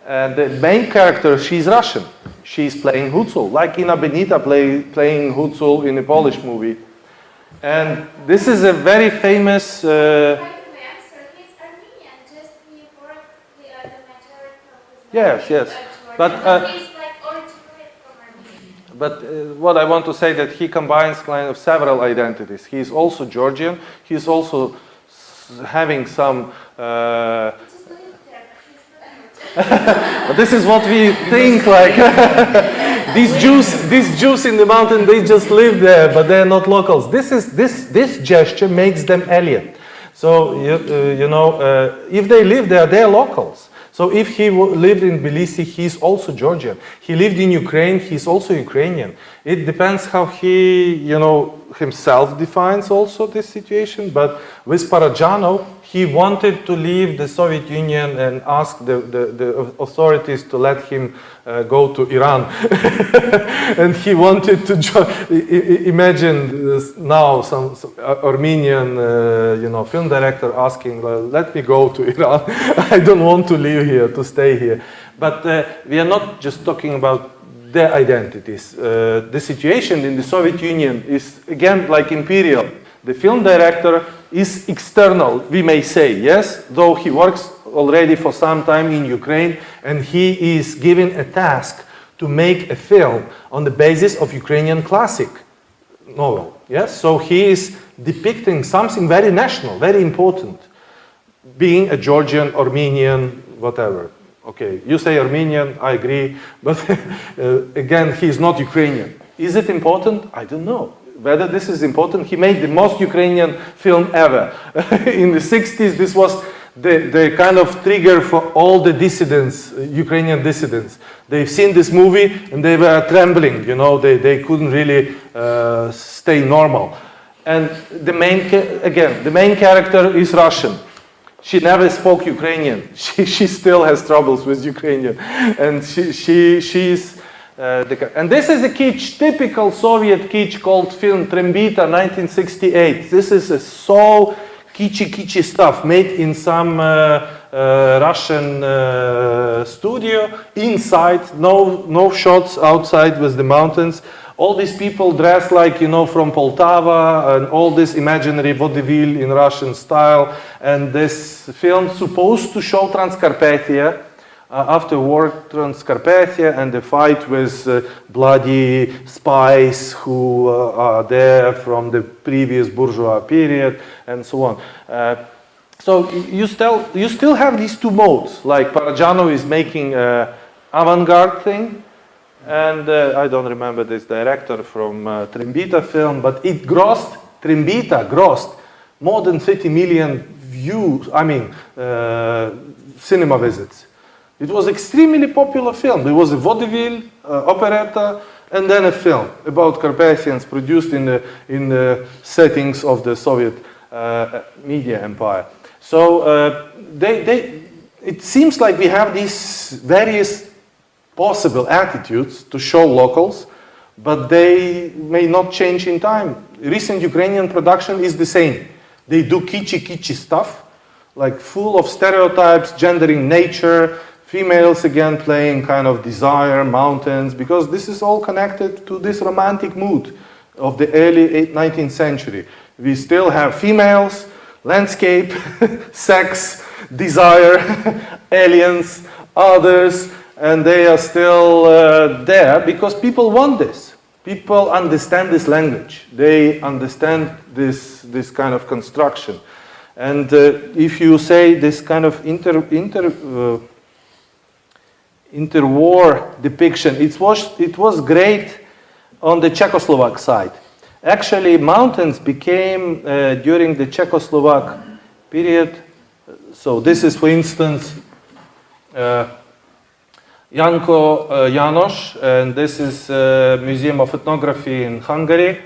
And the main character, she's Russian. She's playing Hutsul, like Ina Benita playing Hutsul in a Polish movie. And this is a very famous... By the way, I'm sorry, he's Armenian, just he worked the majority of his Yes. But, he's like originally from Armenia. but what I want to say that he combines kind of several identities. He's also Georgian. He's also having some... Just live there, but he's not But this is what we think, like these Jews in the mountain, they just live there, but they're not locals. This gesture makes them alien. So if they live there, they're locals. So if he lived in Tbilisi, he's also Georgian. He lived in Ukraine, he's also Ukrainian. It depends how he, himself defines also this situation. But with Parajanov, he wanted to leave the Soviet Union and ask the authorities to let him go to Iran. And he wanted to join. Imagine now some Armenian, film director asking, "Let me go to Iran. I don't want to live here, to stay here." But we are not just talking about their identities. The situation in the Soviet Union is again like imperial. The film director is external, we may say, yes, though he works already for some time in Ukraine, and he is given a task to make a film on the basis of Ukrainian classic novel, yes? So he is depicting something very national, very important, being a Georgian, Armenian, whatever. Okay, you say Armenian, I agree, but again, he is not Ukrainian. Is it important? I don't know. Whether this is important, he made the most Ukrainian film ever. In the 60s, this was the kind of trigger for all the dissidents, Ukrainian dissidents. They've seen this movie and they were trembling, they couldn't really stay normal. And the main character is Russian. She never spoke Ukrainian. She still has troubles with Ukrainian. And she's... and this is a kitsch, typical Soviet kitsch called film Trembita 1968. This is a so kitschy stuff made in some Russian studio inside, no shots outside with the mountains. All these people dressed like, you know, from Poltava, and all this imaginary vaudeville in Russian style. And this film supposed to show Transcarpathia, after war Transcarpathia, and the fight with bloody spies who are there from the previous bourgeois period, and so on. So you still have these two modes, like Parajanov is making avant-garde thing, and I don't remember this director from Trembita film, but it Trembita grossed more than 30 million views, cinema visits. It was extremely popular film. It was a vaudeville, operetta, and then a film about Carpathians produced in the settings of the Soviet media empire. So it seems like we have these various possible attitudes to show locals, but they may not change in time. Recent Ukrainian production is the same. They do kitschy stuff, like full of stereotypes, gendering nature, females again playing kind of desire, mountains, because this is all connected to this romantic mood of the early 19th century. We still have females, landscape, sex, desire, aliens, others, and they are still there because people want this. People understand this language. They understand this kind of construction. And if you say this kind of interwar depiction, it was great on the Czechoslovak side. Actually, mountains became, during the Czechoslovak period, so this is, for instance, Janko János, and this is Museum of Ethnography in Hungary,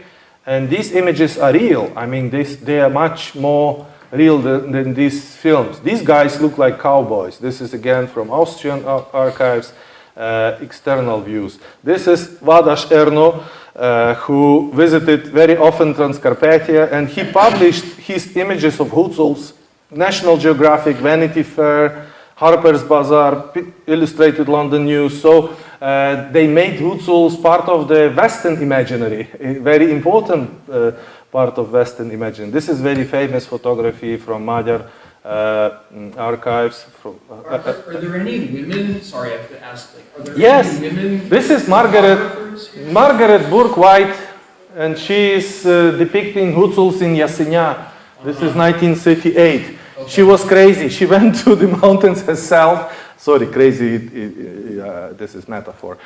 and these images are real. I mean, they are much more real than these films. These guys look like cowboys. This is again from Austrian archives, external views. This is Vadas Erno, who visited very often Transcarpathia, and he published his images of Hutsuls, National Geographic, Vanity Fair, Harper's Bazaar, Illustrated London News. So they made Hutsuls part of the Western imaginary, a very important part of Western imaginary. This is very famous photography from Magyar archives. Are there any women? Sorry, I have to ask. Are there Yes, any women? this is Margaret Burke-White, and she is depicting Hutsuls in Jasenia. This is 1938. Okay. She was crazy. She went to the mountains herself. Sorry, crazy, this is metaphor.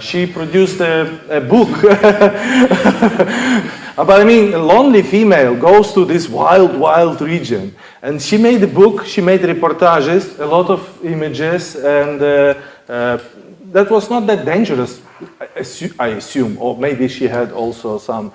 She produced a book. But I mean, a lonely female goes to this wild region. And she made a book, she made reportages, a lot of images, and that was not that dangerous, I assume. Or maybe she had also some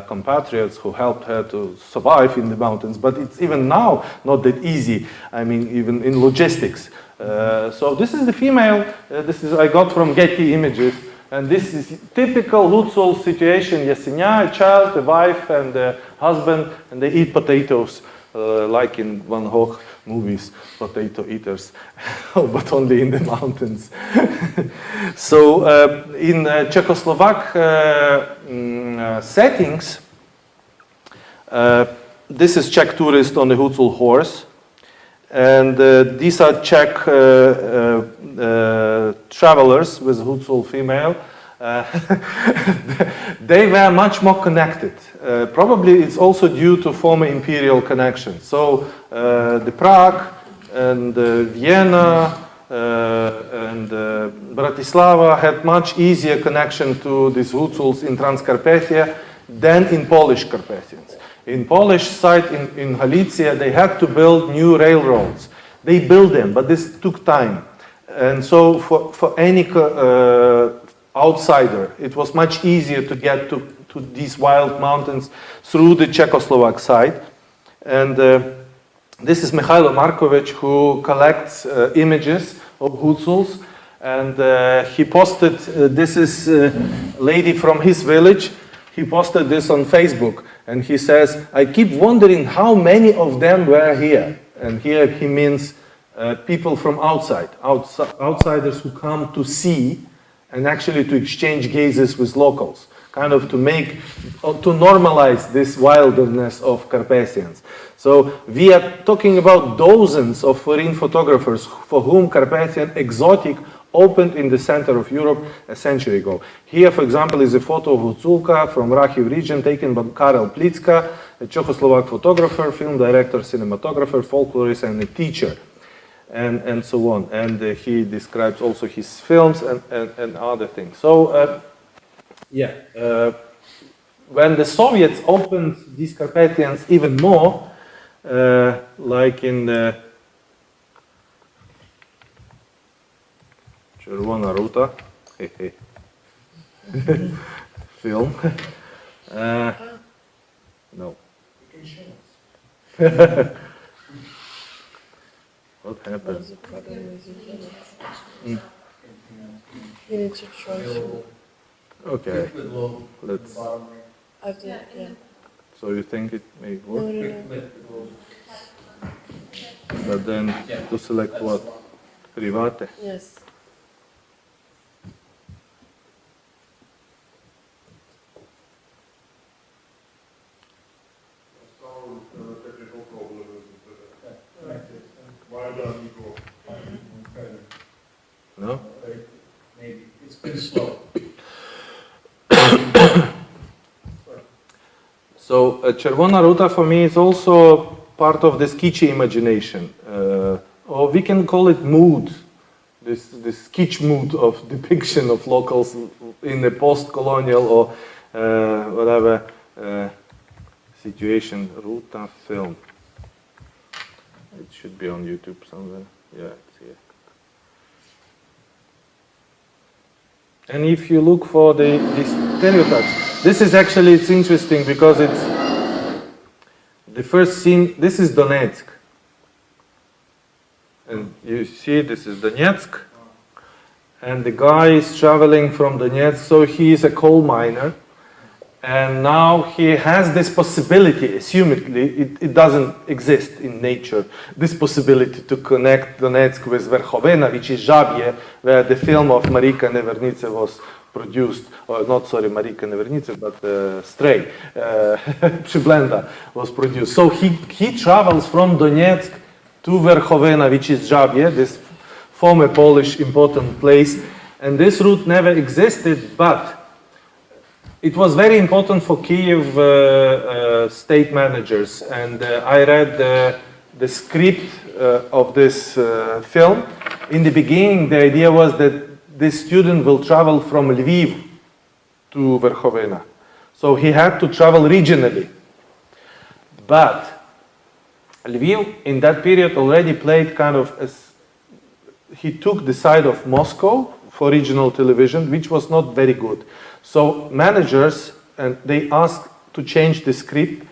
compatriots who helped her to survive in the mountains. But it's even now not that easy, I mean, even in logistics. So this is the female, I got from Getty Images, and this is typical Hutsul situation, Jasenia, a child, a wife, and a husband, and they eat potatoes, like in Van Gogh movies, potato eaters, but only in the mountains. So in Czechoslovak settings, this is Czech tourist on a Hutsul horse. And these are Czech travelers with Hutsul female. They were much more connected. Probably it's also due to former imperial connections. So the Prague and Vienna and Bratislava had much easier connection to these Hutsuls in Transcarpathia than in Polish Carpathians. In Polish side, in Galicia, they had to build new railroads. They built them, but this took time. And so for any outsider, it was much easier to get to these wild mountains through the Czechoslovak side. And this is Mihailo Markovic, who collects images of Hutsuls. And he posted, this is a lady from his village. He posted this on Facebook. And he says, I keep wondering how many of them were here. And here he means people from outside, outsiders who come to see and actually to exchange gazes with locals, kind of to normalize this wilderness of Carpathians. So we are talking about dozens of foreign photographers for whom Carpathian exotic opened in the center of Europe a century ago. Here, for example, is a photo of Huculka from Rahiv region taken by Karel Plitska, a Czechoslovak photographer, film director, cinematographer, folklorist, and a teacher, and so on. And he describes also his films and other things. So, when the Soviets opened these Carpathians even more, like in the Czerwona Ruta film. No. What happened? There's a problem with the units. You need to try to. Okay. Let's. After, yeah. So you think it may No, work? no. But then to select what? Private. Yes. No? Maybe, it's been slow. So Czerwona Ruta for me is also part of this kitschy imagination, or we can call it mood, this kitsch mood of depiction of locals in a post-colonial or whatever situation. Ruta film. It should be on YouTube somewhere. Yeah, it's here. And if you look for these stereotypes, this is actually, it's interesting because it's the first scene, this is Donetsk. And you see, this is Donetsk. And the guy is traveling from Donetsk, so he is a coal miner. And now he has this possibility, assumedly, it doesn't exist in nature, this possibility to connect Donetsk with Verkhovena, which is Žabje, where the film of Marika Nevernice was produced, or not, sorry, Marika Nevernice, but Stray, Przyblenda was produced. So he travels from Donetsk to Verkhovena, which is Žabje, this former Polish important place, and this route never existed, but it was very important for Kiev state managers, and I read the script of this film. In the beginning, the idea was that this student will travel from Lviv to Verkhovena. So he had to travel regionally. But Lviv, in that period, already played kind of he took the side of Moscow for regional television, which was not very good. So managers, and they asked to change the script,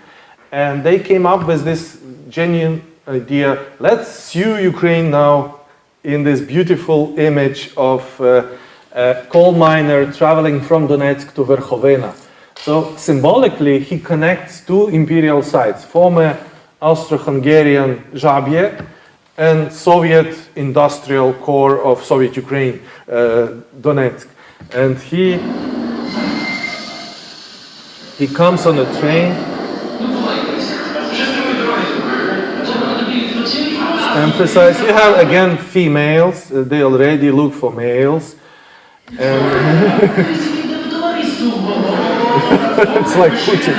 and they came up with this genuine idea, let's sue Ukraine now in this beautiful image of a coal miner traveling from Donetsk to Verkhovena. So symbolically, he connects two imperial sites, former Austro-Hungarian Žabje and Soviet industrial core of Soviet Ukraine, Donetsk. And he comes on a train, emphasize, you have again females, they already look for males, and it's like Putin.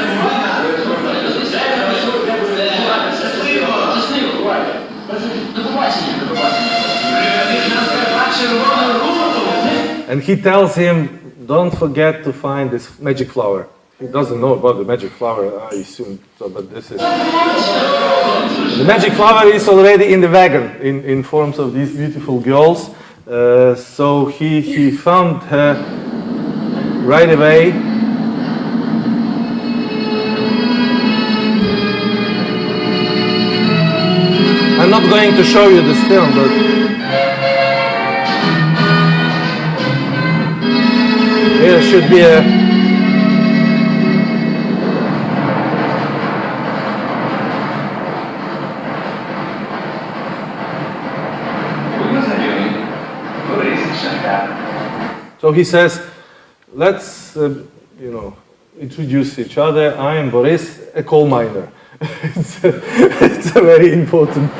And he tells him, don't forget to find this magic flower. He doesn't know about the magic flower, I assume, so, but this is... The magic flower is already in the wagon, in forms of these beautiful girls. So he found her right away. I'm not going to show you this film, but here should be a So he says, let's, introduce each other. I am Boris, a coal miner. it's a very important.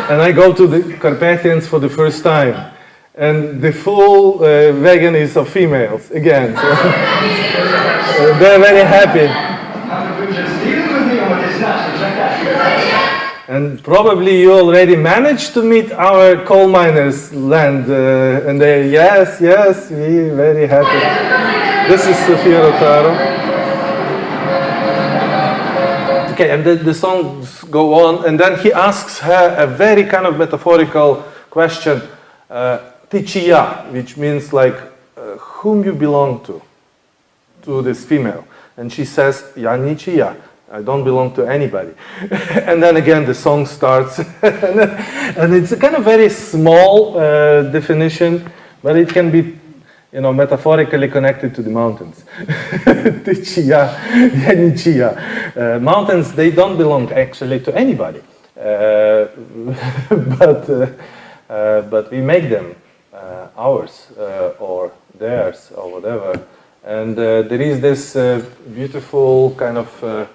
And I go to the Carpathians for the first time. And the full wagon is of females, again. So, they're very happy. And probably you already managed to meet our coal miners' land. And they, yes, we very happy. This is Sofia Rotaro. Okay, and the songs go on, and then he asks her a very kind of metaphorical question, "Ty čija," which means like, whom you belong to this female. And she says, "Ja ničija," I don't belong to anybody. And then again the song starts, and it's a kind of very small definition, but it can be, metaphorically connected to the mountains. Ty čija, ja ničija. Mountains, they don't belong actually to anybody, but we make them ours or theirs or whatever. And there is this beautiful kind of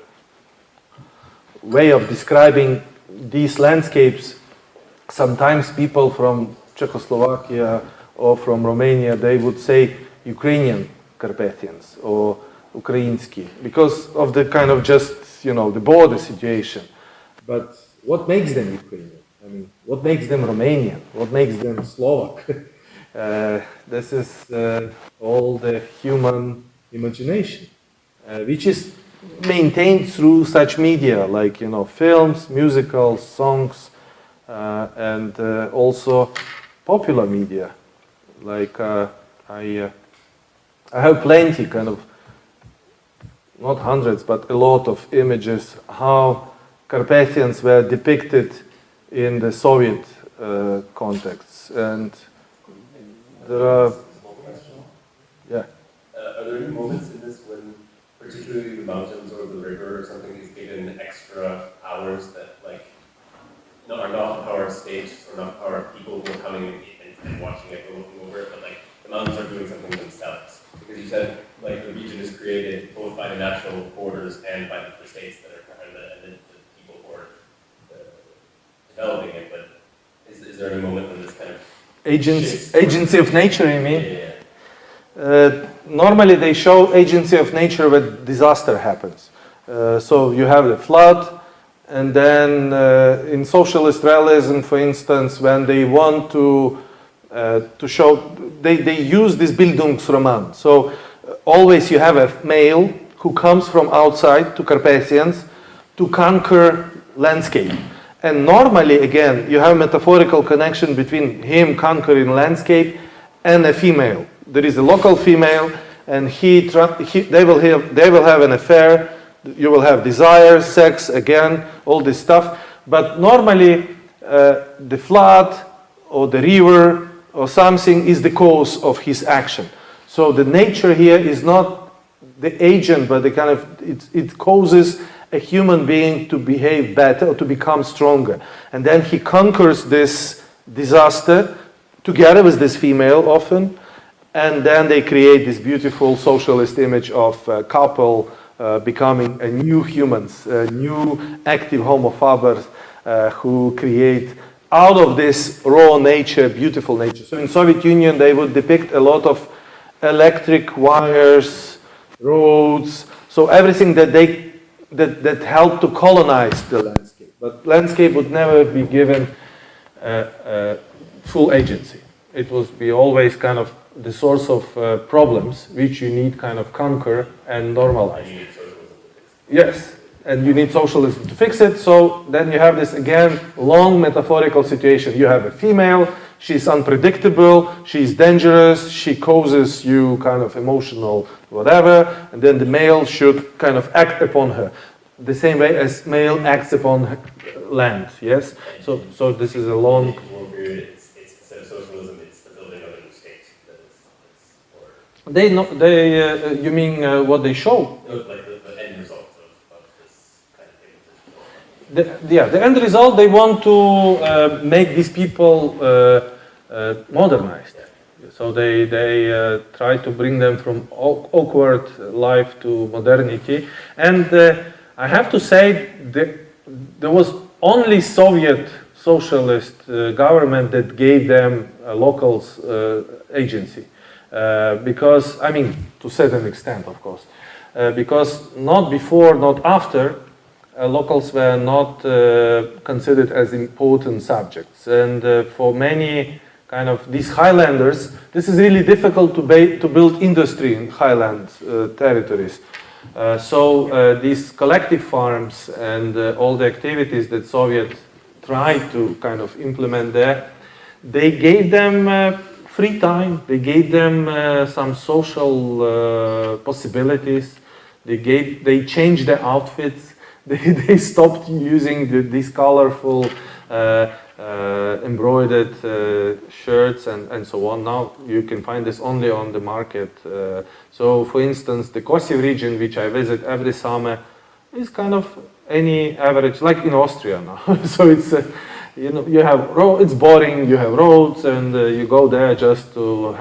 way of describing these landscapes. Sometimes people from Czechoslovakia or from Romania, they would say Ukrainian Carpathians or Ukrainsky because of the kind of just, the border situation. But what makes them Ukrainian? I mean, what makes them Romanian? What makes them Slovak? This is all the human imagination, which is maintained through such media like, films, musicals, songs, and also popular media. Like I have plenty, kind of, not hundreds, but a lot of images how Carpathians were depicted in the Soviet contexts, and there are, yeah. Are there any moments in this when, particularly the mountains or the river or something, is given extra hours that, like, are not the power of states or not the power of people who are coming and watching it or looking over it, but like the mountains are doing something themselves? Because you said like the region is created both by the national borders and by the states that are and the people who are developing it. But is there any moment when this kind of agency of nature, you mean? Yeah. Normally they show agency of nature when disaster happens. So you have the flood, and then in socialist realism, for instance, when they want to show, they use this Bildungsroman. So always you have a male who comes from outside to Carpathians to conquer landscape. And normally, again, you have metaphorical connection between him conquering landscape and a female. There is a local female, and they will have an affair. You will have desire, sex, again, all this stuff. But normally, the flood or the river or something is the cause of his action. So the nature here is not the agent, but the kind of it causes a human being to behave better or to become stronger. And then he conquers this disaster together with this female often, and then they create this beautiful socialist image of a couple becoming a new humans, new active homo fabers who create out of this raw nature, beautiful nature. So in Soviet Union, they would depict a lot of electric wires, roads, so everything that helped to colonize the landscape. But landscape would never be given full agency. It would be always kind of the source of problems, which you need kind of conquer and normalize. Yes, and you need socialism to fix it. So then you have this, again, long metaphorical situation. You have a female, she's unpredictable, she's dangerous, she causes you kind of emotional whatever, and then the male should kind of act upon her. The same way as male acts upon land, yes? So this is a long... It's instead of socialism, it's the building of a new state. You mean what they show? Like the end result of this kind of thing. The end result, they want to make these people modernized. So they try to bring them from awkward life to modernity. And I have to say there was only Soviet socialist government that gave them a locals agency. Because, I mean, to a certain extent, of course. Because not before, not after, locals were not considered as important subjects. And for many kind of these highlanders, this is really difficult to build industry in highland territories. So these collective farms and all the activities that Soviet tried to kind of implement there, they gave them free time, they gave them some social possibilities, they changed their outfits, they stopped using these colorful embroidered shirts and so on. Now you can find this only on the market. So for instance, the Kosiv region, which I visit every summer, is kind of any average, like in Austria now. So it's, you have it's boring, you have roads, and you go there just to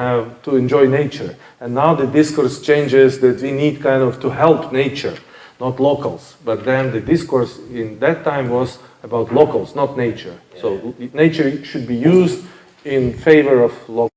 enjoy nature. And now the discourse changes that we need kind of to help nature, not locals. But then the discourse in that time was about locals, not nature. So nature should be used in favor of locals.